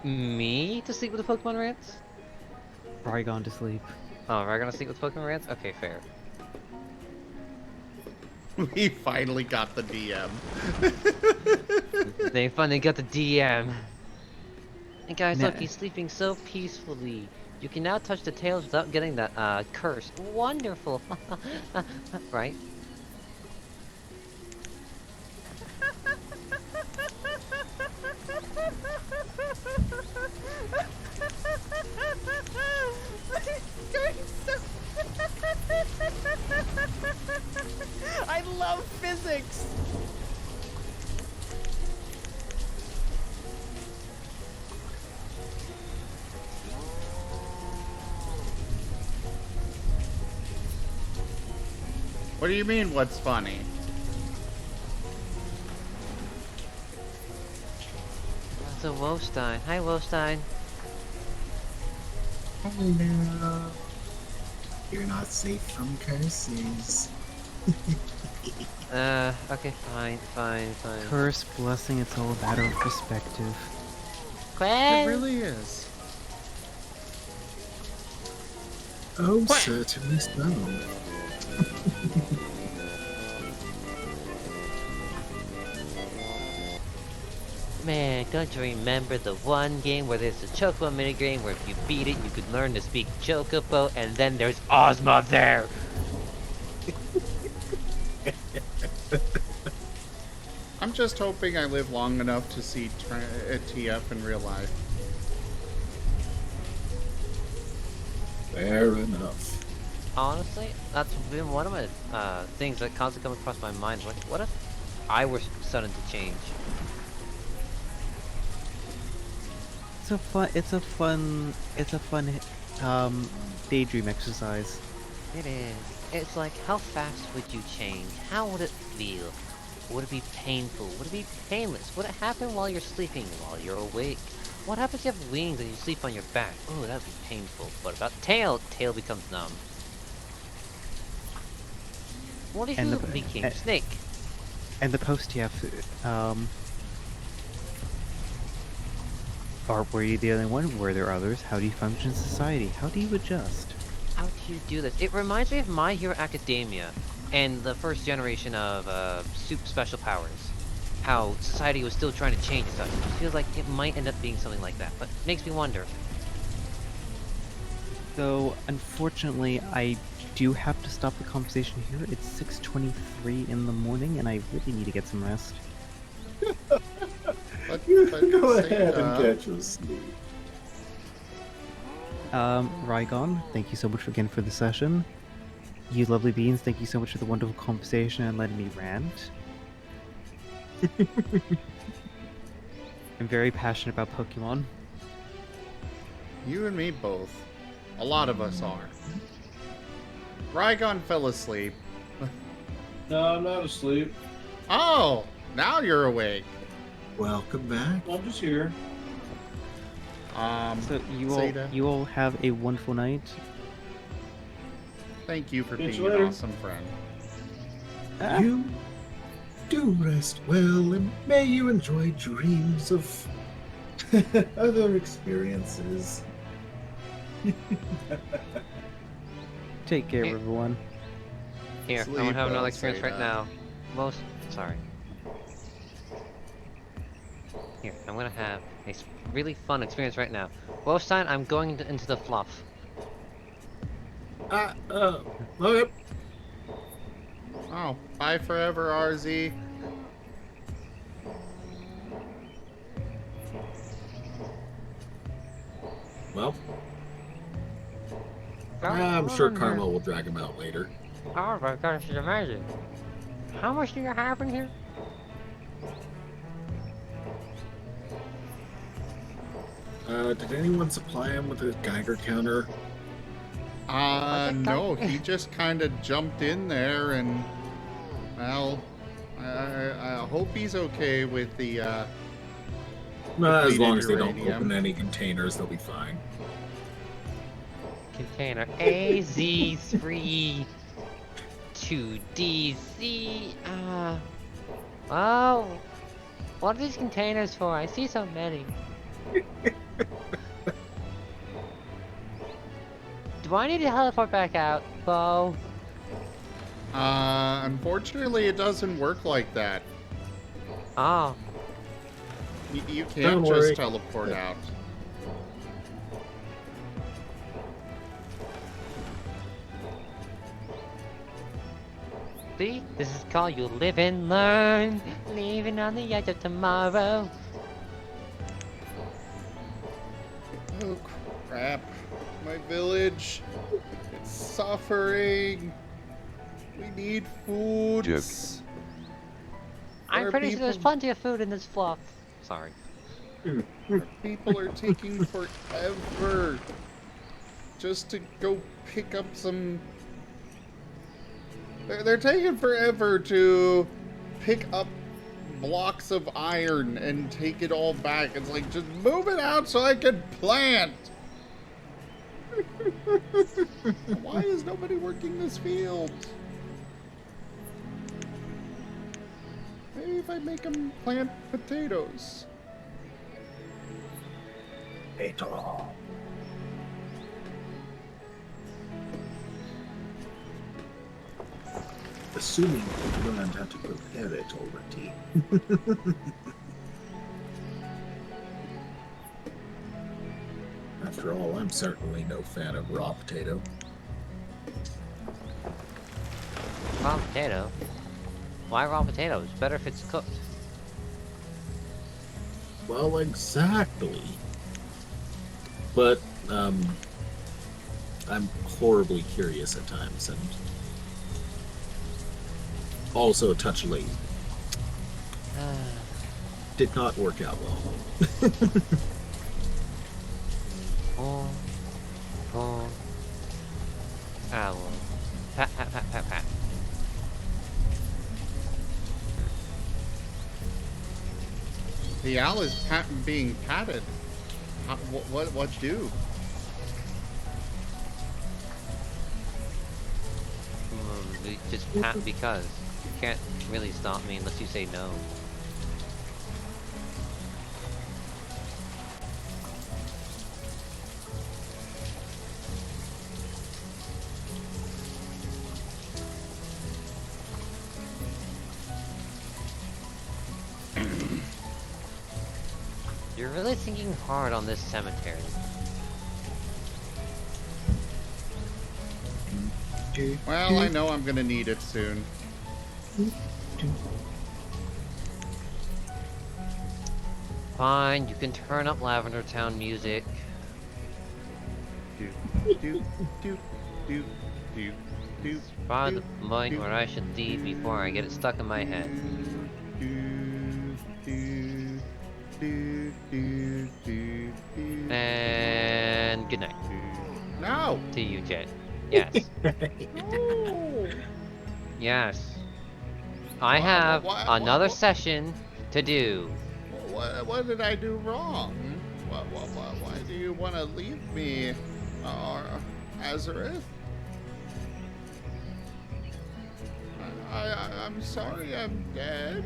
Me to sleep with the Pokemon rants? Rygon to sleep. Oh, we're gonna sleep with Pokemon rants? Okay, fair. We finally got the DM. They finally got the DM. And guys, Nah. look, he's sleeping so peacefully. You can now touch the tails without getting that, curse. Wonderful! Right? I love physics. What do you mean, what's funny? That's a Wolfstein. Hi, Wolfstein. Hello. You're not safe from curses. Okay, fine. Curse, blessing, it's all a matter of perspective. It really is. Oh, certainly so. Man, don't you remember the one game where there's a Chocobo minigame where if you beat it, you could learn to speak Chocobo, and then there's Ozma there! I'm just hoping I live long enough to see TF in real life. Fair enough. Honestly, that's been one of my things that constantly come across my mind. Like, what if I were sudden to change? It's a fun daydream exercise. It is. It's like, how fast would you change? How would it feel? Would it be painful? Would it be painless? Would it happen while you're sleeping, while you're awake? What happens if you have wings and you sleep on your back? Oh, that'd be painful. What about tail? Tail becomes numb. What if And you the- became snake? And the post-TF, or were you the only one? Were there others? How do you function in society? How do you adjust? How do you do this? It reminds me of My Hero Academia and the first generation of super special powers. How society was still trying to change stuff. It feels like it might end up being something like that, but it makes me wonder. So, unfortunately, I do have to stop the conversation here. It's 6:23 in the morning, and I really need to get some rest. You But can go Seda- ahead and get your sleep. Rygon, thank you so much again for the session. You lovely beings, thank you so much for the wonderful conversation and letting me rant. I'm very passionate about Pokemon. You and me both. A lot of us are. Rygon fell asleep. No, I'm not asleep. Oh, now you're awake. Welcome back. I'm just here. So Seda, you all have a wonderful night. thank you for Catch being you an later. awesome friend. You do rest well, and may you enjoy dreams of other experiences. Take care, Hey. everyone. Here, I'm Sleep gonna have another well, experience right Seda. now. Sorry. Here, I'm gonna have a really fun experience right now. Wolfstein, I'm going into the fluff. Okay. Oh, bye forever, RZ. Well, I'm sure Karma will drag him out later. Oh my gosh, it's amazing. How much do you have in here? Did anyone supply him with a Geiger counter? No, he just kind of jumped in there and, well, I hope he's okay with the, As depleted long as they don't uranium. open any containers, they'll be fine. Container AZ3 2DC. Oh, what are these containers for? I see so many. Do I need to teleport back out, Bo? unfortunately it doesn't work like that. Oh, You Don't can't worry. just teleport out. see? This is called you live and learn. Living on the edge of tomorrow. Oh crap. My village. It's suffering. We need food. I'm Our pretty sure there's people- plenty of food in this fluff. Sorry. People are taking forever just to go pick up some. They're taking forever to pick up blocks of iron and take it all back. It's like, just move it out so I can plant. Why is nobody working this field? Maybe if I make them plant potatoes. Potato. Assuming you learned how to prepare it already. After all, I'm certainly no fan of raw potato. Raw potato? Why raw potato? It's better if it's cooked. Well, exactly. But, I'm horribly curious at times, and also a touch lazy. Did not work out well. Oh. Owl. Pat, pat, pat, pat, pat. The owl is being patted. What do? Just pat because. You can't really stop me unless you say no. You're really thinking hard on this cemetery. Well, I know I'm gonna need it soon. Fine, you can turn up Lavender Town music. Do, do, do, do, do, do. Find the point where I should leave before I get it stuck in my head. Do, do, do, Do, do, do, And good night do. No! to you, Jet. Yes. No! Yes. I have another session to do. What did I do wrong? Why do you want to leave me, Azareth? I'm sorry I'm dead.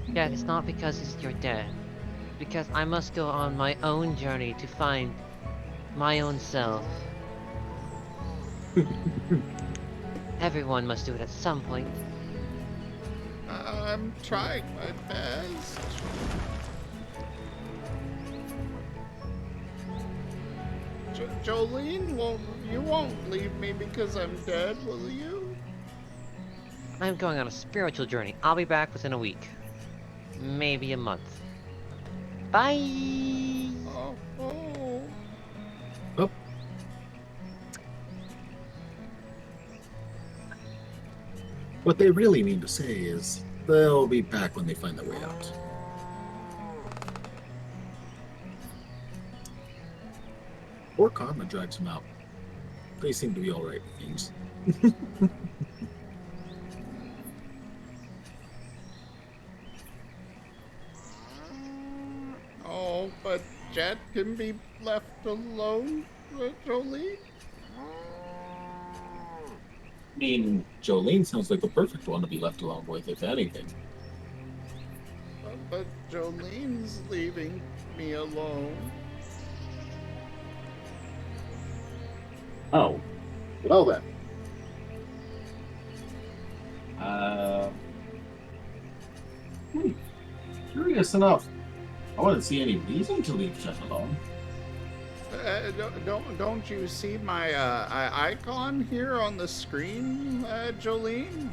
Yeah, it's not because you're dead. Because I must go on my own journey to find my own self. Everyone must do it at some point. I'm trying my best. Jolene, you won't leave me because I'm dead, will you? I'm going on a spiritual journey. I'll be back within a week. Maybe a month. Bye! Oh, oh. Oh. What they really mean to say is they'll be back when they find their way out. Or karma drives them out. They seem to be alright with things. Oh, but Jet can be left alone, Jolene? I mean, Jolene sounds like the perfect one to be left alone with, if anything. But Jolene's leaving me alone. Oh. Well then. Curious enough. I wouldn't see any reason to leave Jet alone. Don't you see my icon here on the screen, Jolene?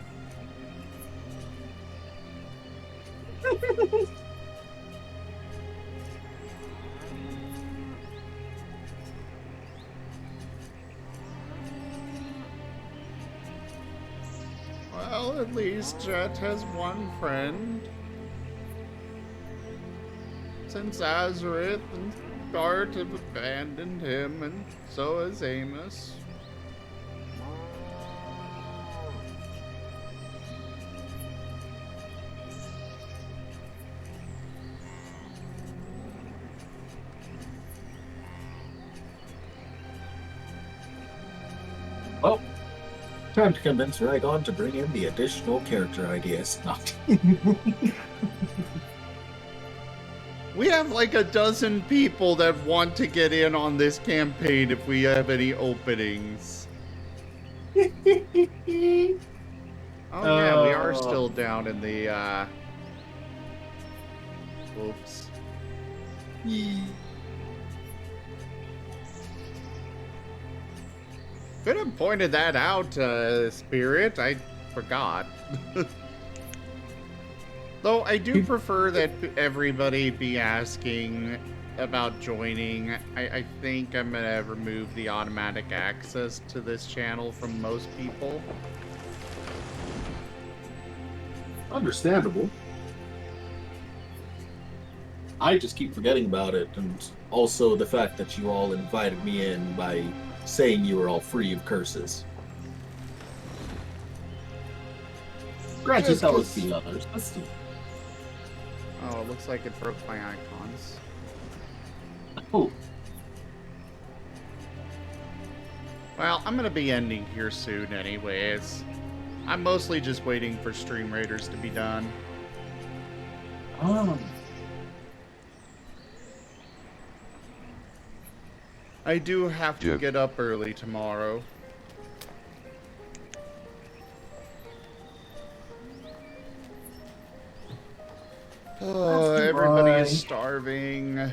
Well, at least Jet has one friend. Since Azareth and Dart have abandoned him, and so has Amos. Well, time to convince Ragon to bring in the additional character ideas. We have like a dozen people that want to get in on this campaign if we have any openings. Oh yeah, we are still down in the oops. Could have pointed that out, Spirit. I forgot. Though I do prefer that everybody be asking about joining. I think I'm gonna remove the automatic access to this channel from most people. Understandable. I just keep forgetting about it, and also the fact that you all invited me in by saying you were all free of curses. Granted, Just that was 'cause- the others, but still. Oh, it looks like it broke my icons. Oh, Well, I'm gonna be ending here soon anyways. I'm mostly just waiting for Stream Raiders to be done. I do have to get up early tomorrow. Oh, everybody is starving.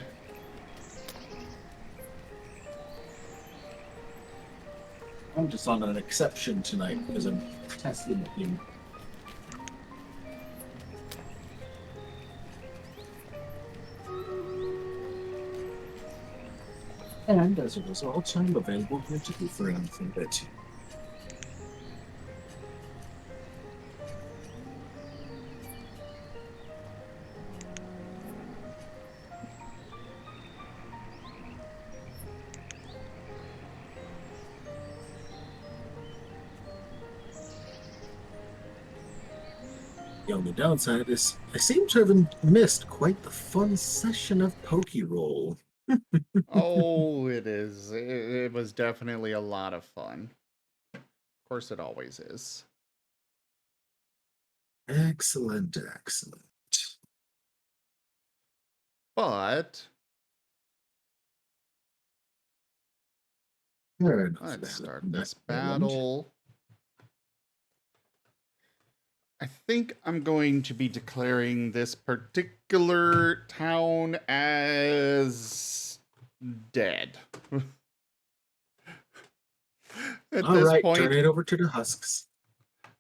I'm just on an exception tonight because I'm testing him. And as a result, I'm available here to do for anything that The only downside is I seem to have missed quite the fun session of Pokeroll. Oh, it is. It was definitely a lot of fun. Of course, it always is. Excellent, excellent. But Fair enough, let's then. start That this happened. battle. I think I'm going to be declaring this particular town as dead. At All this right, point, turn it over to the husks.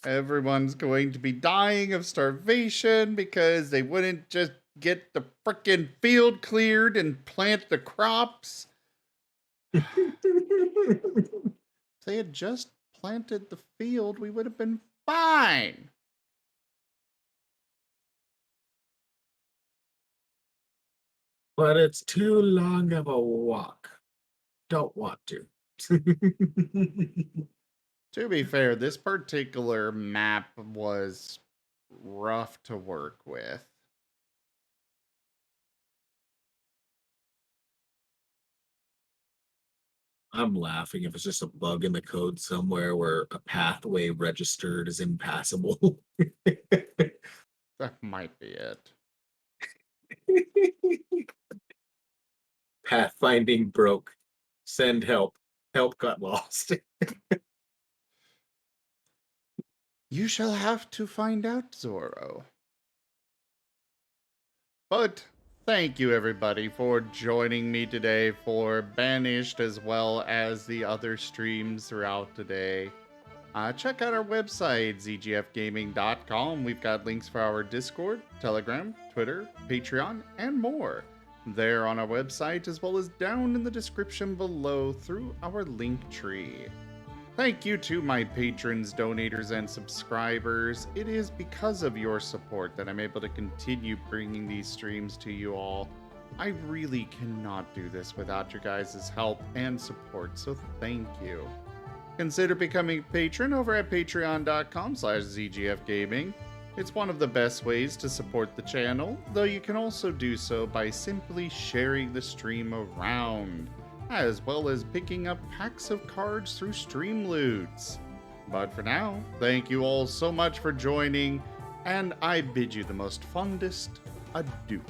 everyone's going to be dying of starvation because they wouldn't just get the frickin' field cleared and plant the crops. If they had just planted the field, we would have been fine. But it's too long of a walk. Don't want to. To be fair, this particular map was rough to work with. I'm laughing if it's just a bug in the code somewhere where a pathway registered is impassable. That might be it. Pathfinding broke. Send help. Help got lost. You shall have to find out, Zorro. But thank you, everybody, for joining me today for Banished as well as the other streams throughout today. Check out our website, zgfgaming.com. We've got links for our Discord, Telegram, Twitter, Patreon, and more there on our website, as well as down in the description below through our link tree. Thank you to my patrons, donators, and subscribers. It is because of your support that I'm able to continue bringing these streams to you all. I really cannot do this without your guys' help and support, so thank you. Consider becoming a patron over at patreon.com/zgfgaming. It's one of the best ways to support the channel, though you can also do so by simply sharing the stream around, as well as picking up packs of cards through Streamloots. But for now, thank you all so much for joining, and I bid you the most fondest adieu.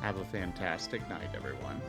Have a fantastic night, everyone.